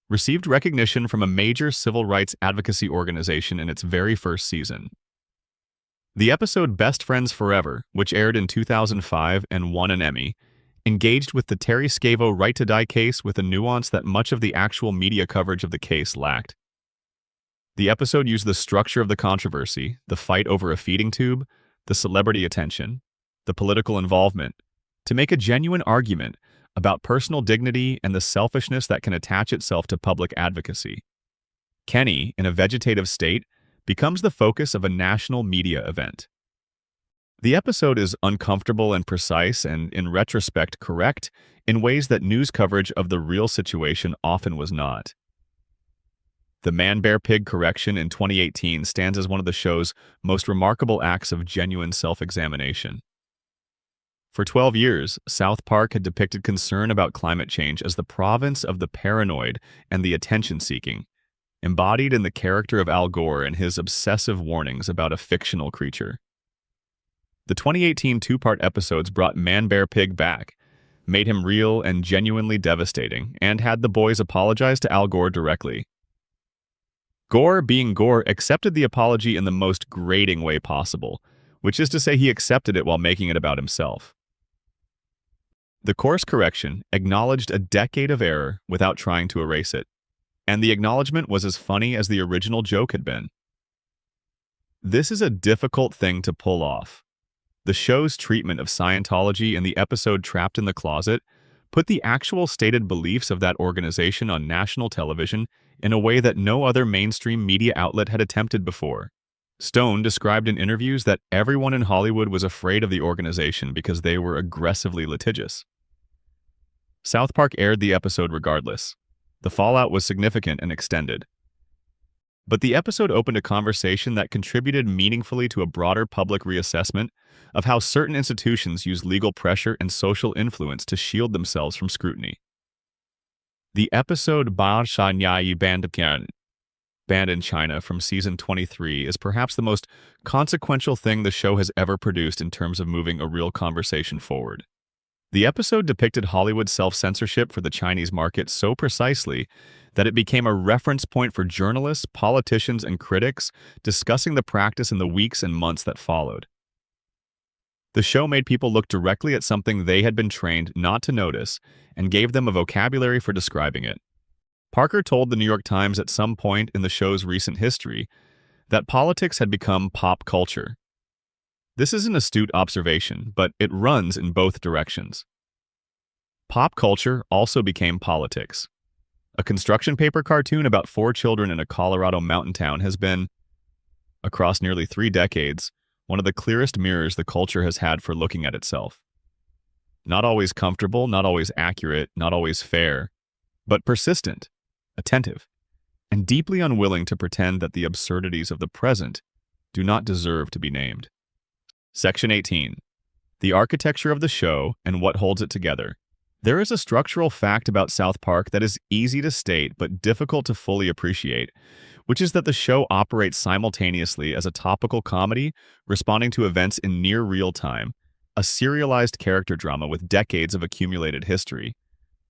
received recognition from a major civil rights advocacy organization in its very first season. The episode Best Friends Forever, which aired in 2005 and won an Emmy, engaged with the Terry Schiavo Right to Die case with a nuance that much of the actual media coverage of the case lacked. The episode used the structure of the controversy, the fight over a feeding tube, the celebrity attention, the political involvement, to make a genuine argument about personal dignity and the selfishness that can attach itself to public advocacy. Kenny, in a vegetative state, becomes the focus of a national media event. The episode is uncomfortable and precise and, in retrospect, correct in ways that news coverage of the real situation often was not. The Man-Bear-Pig correction in 2018 stands as one of the show's most remarkable acts of genuine self-examination. For 12 years, South Park had depicted concern about climate change as the province of the paranoid and the attention-seeking, embodied in the character of Al Gore and his obsessive warnings about a fictional creature. The 2018 two-part episodes brought Man-Bear-Pig back, made him real and genuinely devastating, and had the boys apologize to Al Gore directly. Gore, being Gore, accepted the apology in the most grating way possible, which is to say he accepted it while making it about himself. The course correction acknowledged a decade of error without trying to erase it, and the acknowledgement was as funny as the original joke had been. This is a difficult thing to pull off. The show's treatment of Scientology in the episode Trapped in the Closet put the actual stated beliefs of that organization on national television in a way that no other mainstream media outlet had attempted before. Stone described in interviews that everyone in Hollywood was afraid of the organization because they were aggressively litigious. South Park aired the episode regardless. The fallout was significant and extended. But the episode opened a conversation that contributed meaningfully to a broader public reassessment of how certain institutions use legal pressure and social influence to shield themselves from scrutiny. The episode Ba Sha Nya Yi Banned in China from season 23 is perhaps the most consequential thing the show has ever produced in terms of moving a real conversation forward. The episode depicted Hollywood's self-censorship for the Chinese market so precisely that it became a reference point for journalists, politicians, and critics discussing the practice in the weeks and months that followed. The show made people look directly at something they had been trained not to notice and gave them a vocabulary for describing it. Parker told the New York Times at some point in the show's recent history that politics had become pop culture. This is an astute observation, but it runs in both directions. Pop culture also became politics. A construction paper cartoon about 4 children in a Colorado mountain town has been, across nearly 3 decades, one of the clearest mirrors the culture has had for looking at itself. Not always comfortable, not always accurate, not always fair, but persistent, attentive, and deeply unwilling to pretend that the absurdities of the present do not deserve to be named. Section 18. The architecture of the show and what holds it together. There is a structural fact about South Park that is easy to state but difficult to fully appreciate, which is that the show operates simultaneously as a topical comedy responding to events in near real time, a serialized character drama with decades of accumulated history,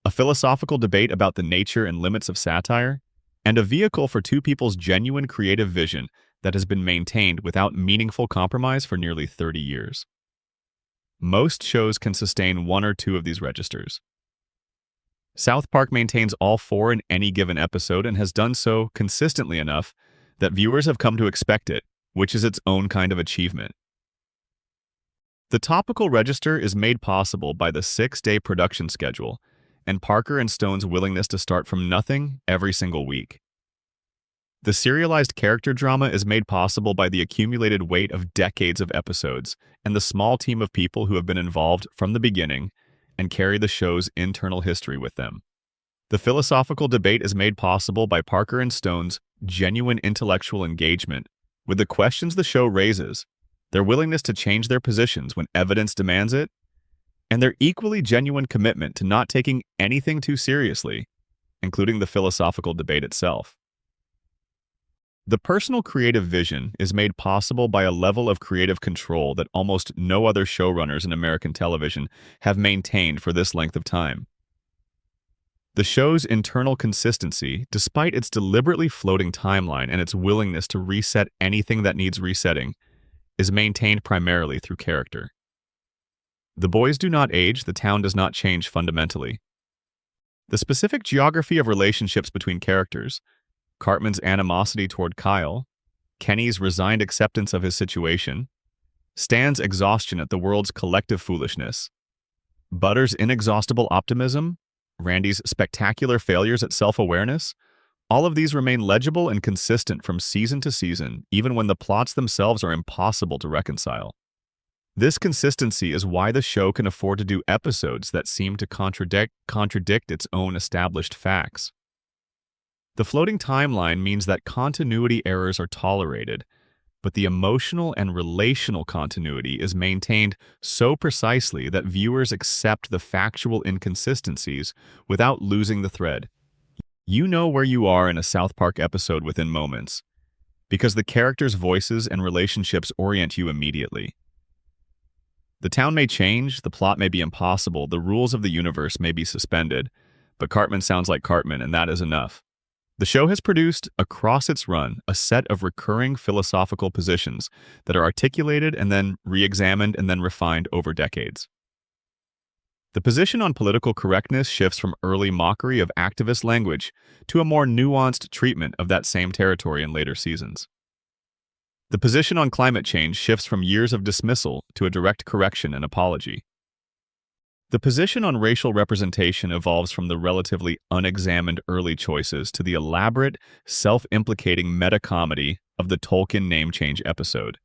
a philosophical debate about the nature and limits of satire, and a vehicle for two people's genuine creative vision that has been maintained without meaningful compromise for nearly 30 years. Most shows can sustain one or two of these registers. South Park maintains all 4 in any given episode and has done so consistently enough that viewers have come to expect it, which is its own kind of achievement. The topical register is made possible by the 6-day production schedule and Parker and Stone's willingness to start from nothing every single week. The serialized character drama is made possible by the accumulated weight of decades of episodes and the small team of people who have been involved from the beginning and carry the show's internal history with them. The philosophical debate is made possible by Parker and Stone's genuine intellectual engagement with the questions the show raises, their willingness to change their positions when evidence demands it, and their equally genuine commitment to not taking anything too seriously, including the philosophical debate itself. The personal creative vision is made possible by a level of creative control that almost no other showrunners in American television have maintained for this length of time. The show's internal consistency, despite its deliberately floating timeline and its willingness to reset anything that needs resetting, is maintained primarily through character. The boys do not age, the town does not change fundamentally. The specific geography of relationships between characters, Cartman's animosity toward Kyle, Kenny's resigned acceptance of his situation, Stan's exhaustion at the world's collective foolishness, Butter's inexhaustible optimism, Randy's spectacular failures at self-awareness, all of these remain legible and consistent from season to season, even when the plots themselves are impossible to reconcile. This consistency is why the show can afford to do episodes that seem to contradict its own established facts. The floating timeline means that continuity errors are tolerated, but the emotional and relational continuity is maintained so precisely that viewers accept the factual inconsistencies without losing the thread. You know where you are in a South Park episode within moments, because the characters' voices and relationships orient you immediately. The town may change, the plot may be impossible, the rules of the universe may be suspended, but Cartman sounds like Cartman, and that is enough. The show has produced, across its run, a set of recurring philosophical positions that are articulated and then re-examined and then refined over decades. The position on political correctness shifts from early mockery of activist language to a more nuanced treatment of that same territory in later seasons. The position on climate change shifts from years of dismissal to a direct correction and apology. The position on racial representation evolves from the relatively unexamined early choices to the elaborate, self-implicating meta-comedy of the Tolkien name change episode.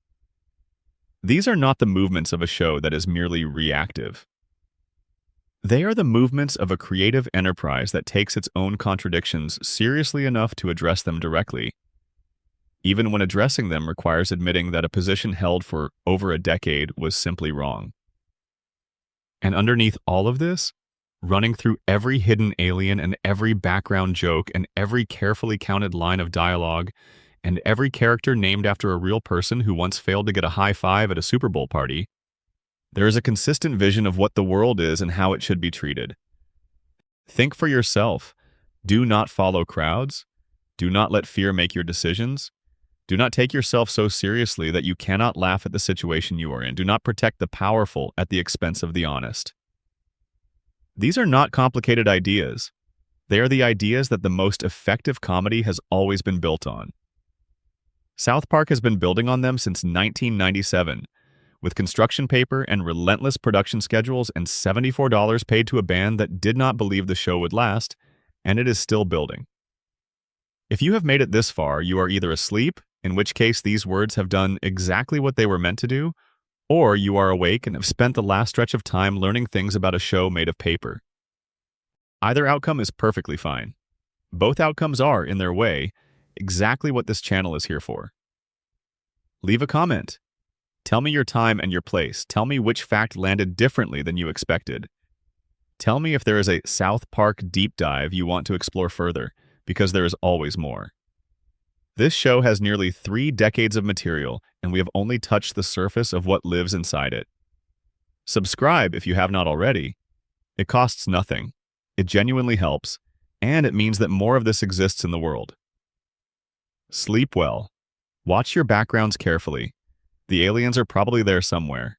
These are not the movements of a show that is merely reactive. They are the movements of a creative enterprise that takes its own contradictions seriously enough to address them directly, even when addressing them requires admitting that a position held for over a decade was simply wrong. And underneath all of this, running through every hidden alien and every background joke and every carefully counted line of dialogue and every character named after a real person who once failed to get a high five at a Super Bowl party, there is a consistent vision of what the world is and how it should be treated. Think for yourself. Do not follow crowds. Do not let fear make your decisions. Do not take yourself so seriously that you cannot laugh at the situation you are in. Do not protect the powerful at the expense of the honest. These are not complicated ideas. They are the ideas that the most effective comedy has always been built on. South Park has been building on them since 1997, with construction paper and relentless production schedules and $74 paid to a band that did not believe the show would last, and it is still building. If you have made it this far, you are either asleep, in which case these words have done exactly what they were meant to do, or you are awake and have spent the last stretch of time learning things about a show made of paper. Either outcome is perfectly fine. Both outcomes are, in their way, exactly what this channel is here for. Leave a comment. Tell me your time and your place. Tell me which fact landed differently than you expected. Tell me if there is a South Park deep dive you want to explore further, because there is always more. This show has nearly 3 decades of material, and we have only touched the surface of what lives inside it. Subscribe if you have not already. It costs nothing. It genuinely helps, and it means that more of this exists in the world. Sleep well. Watch your backgrounds carefully. The aliens are probably there somewhere.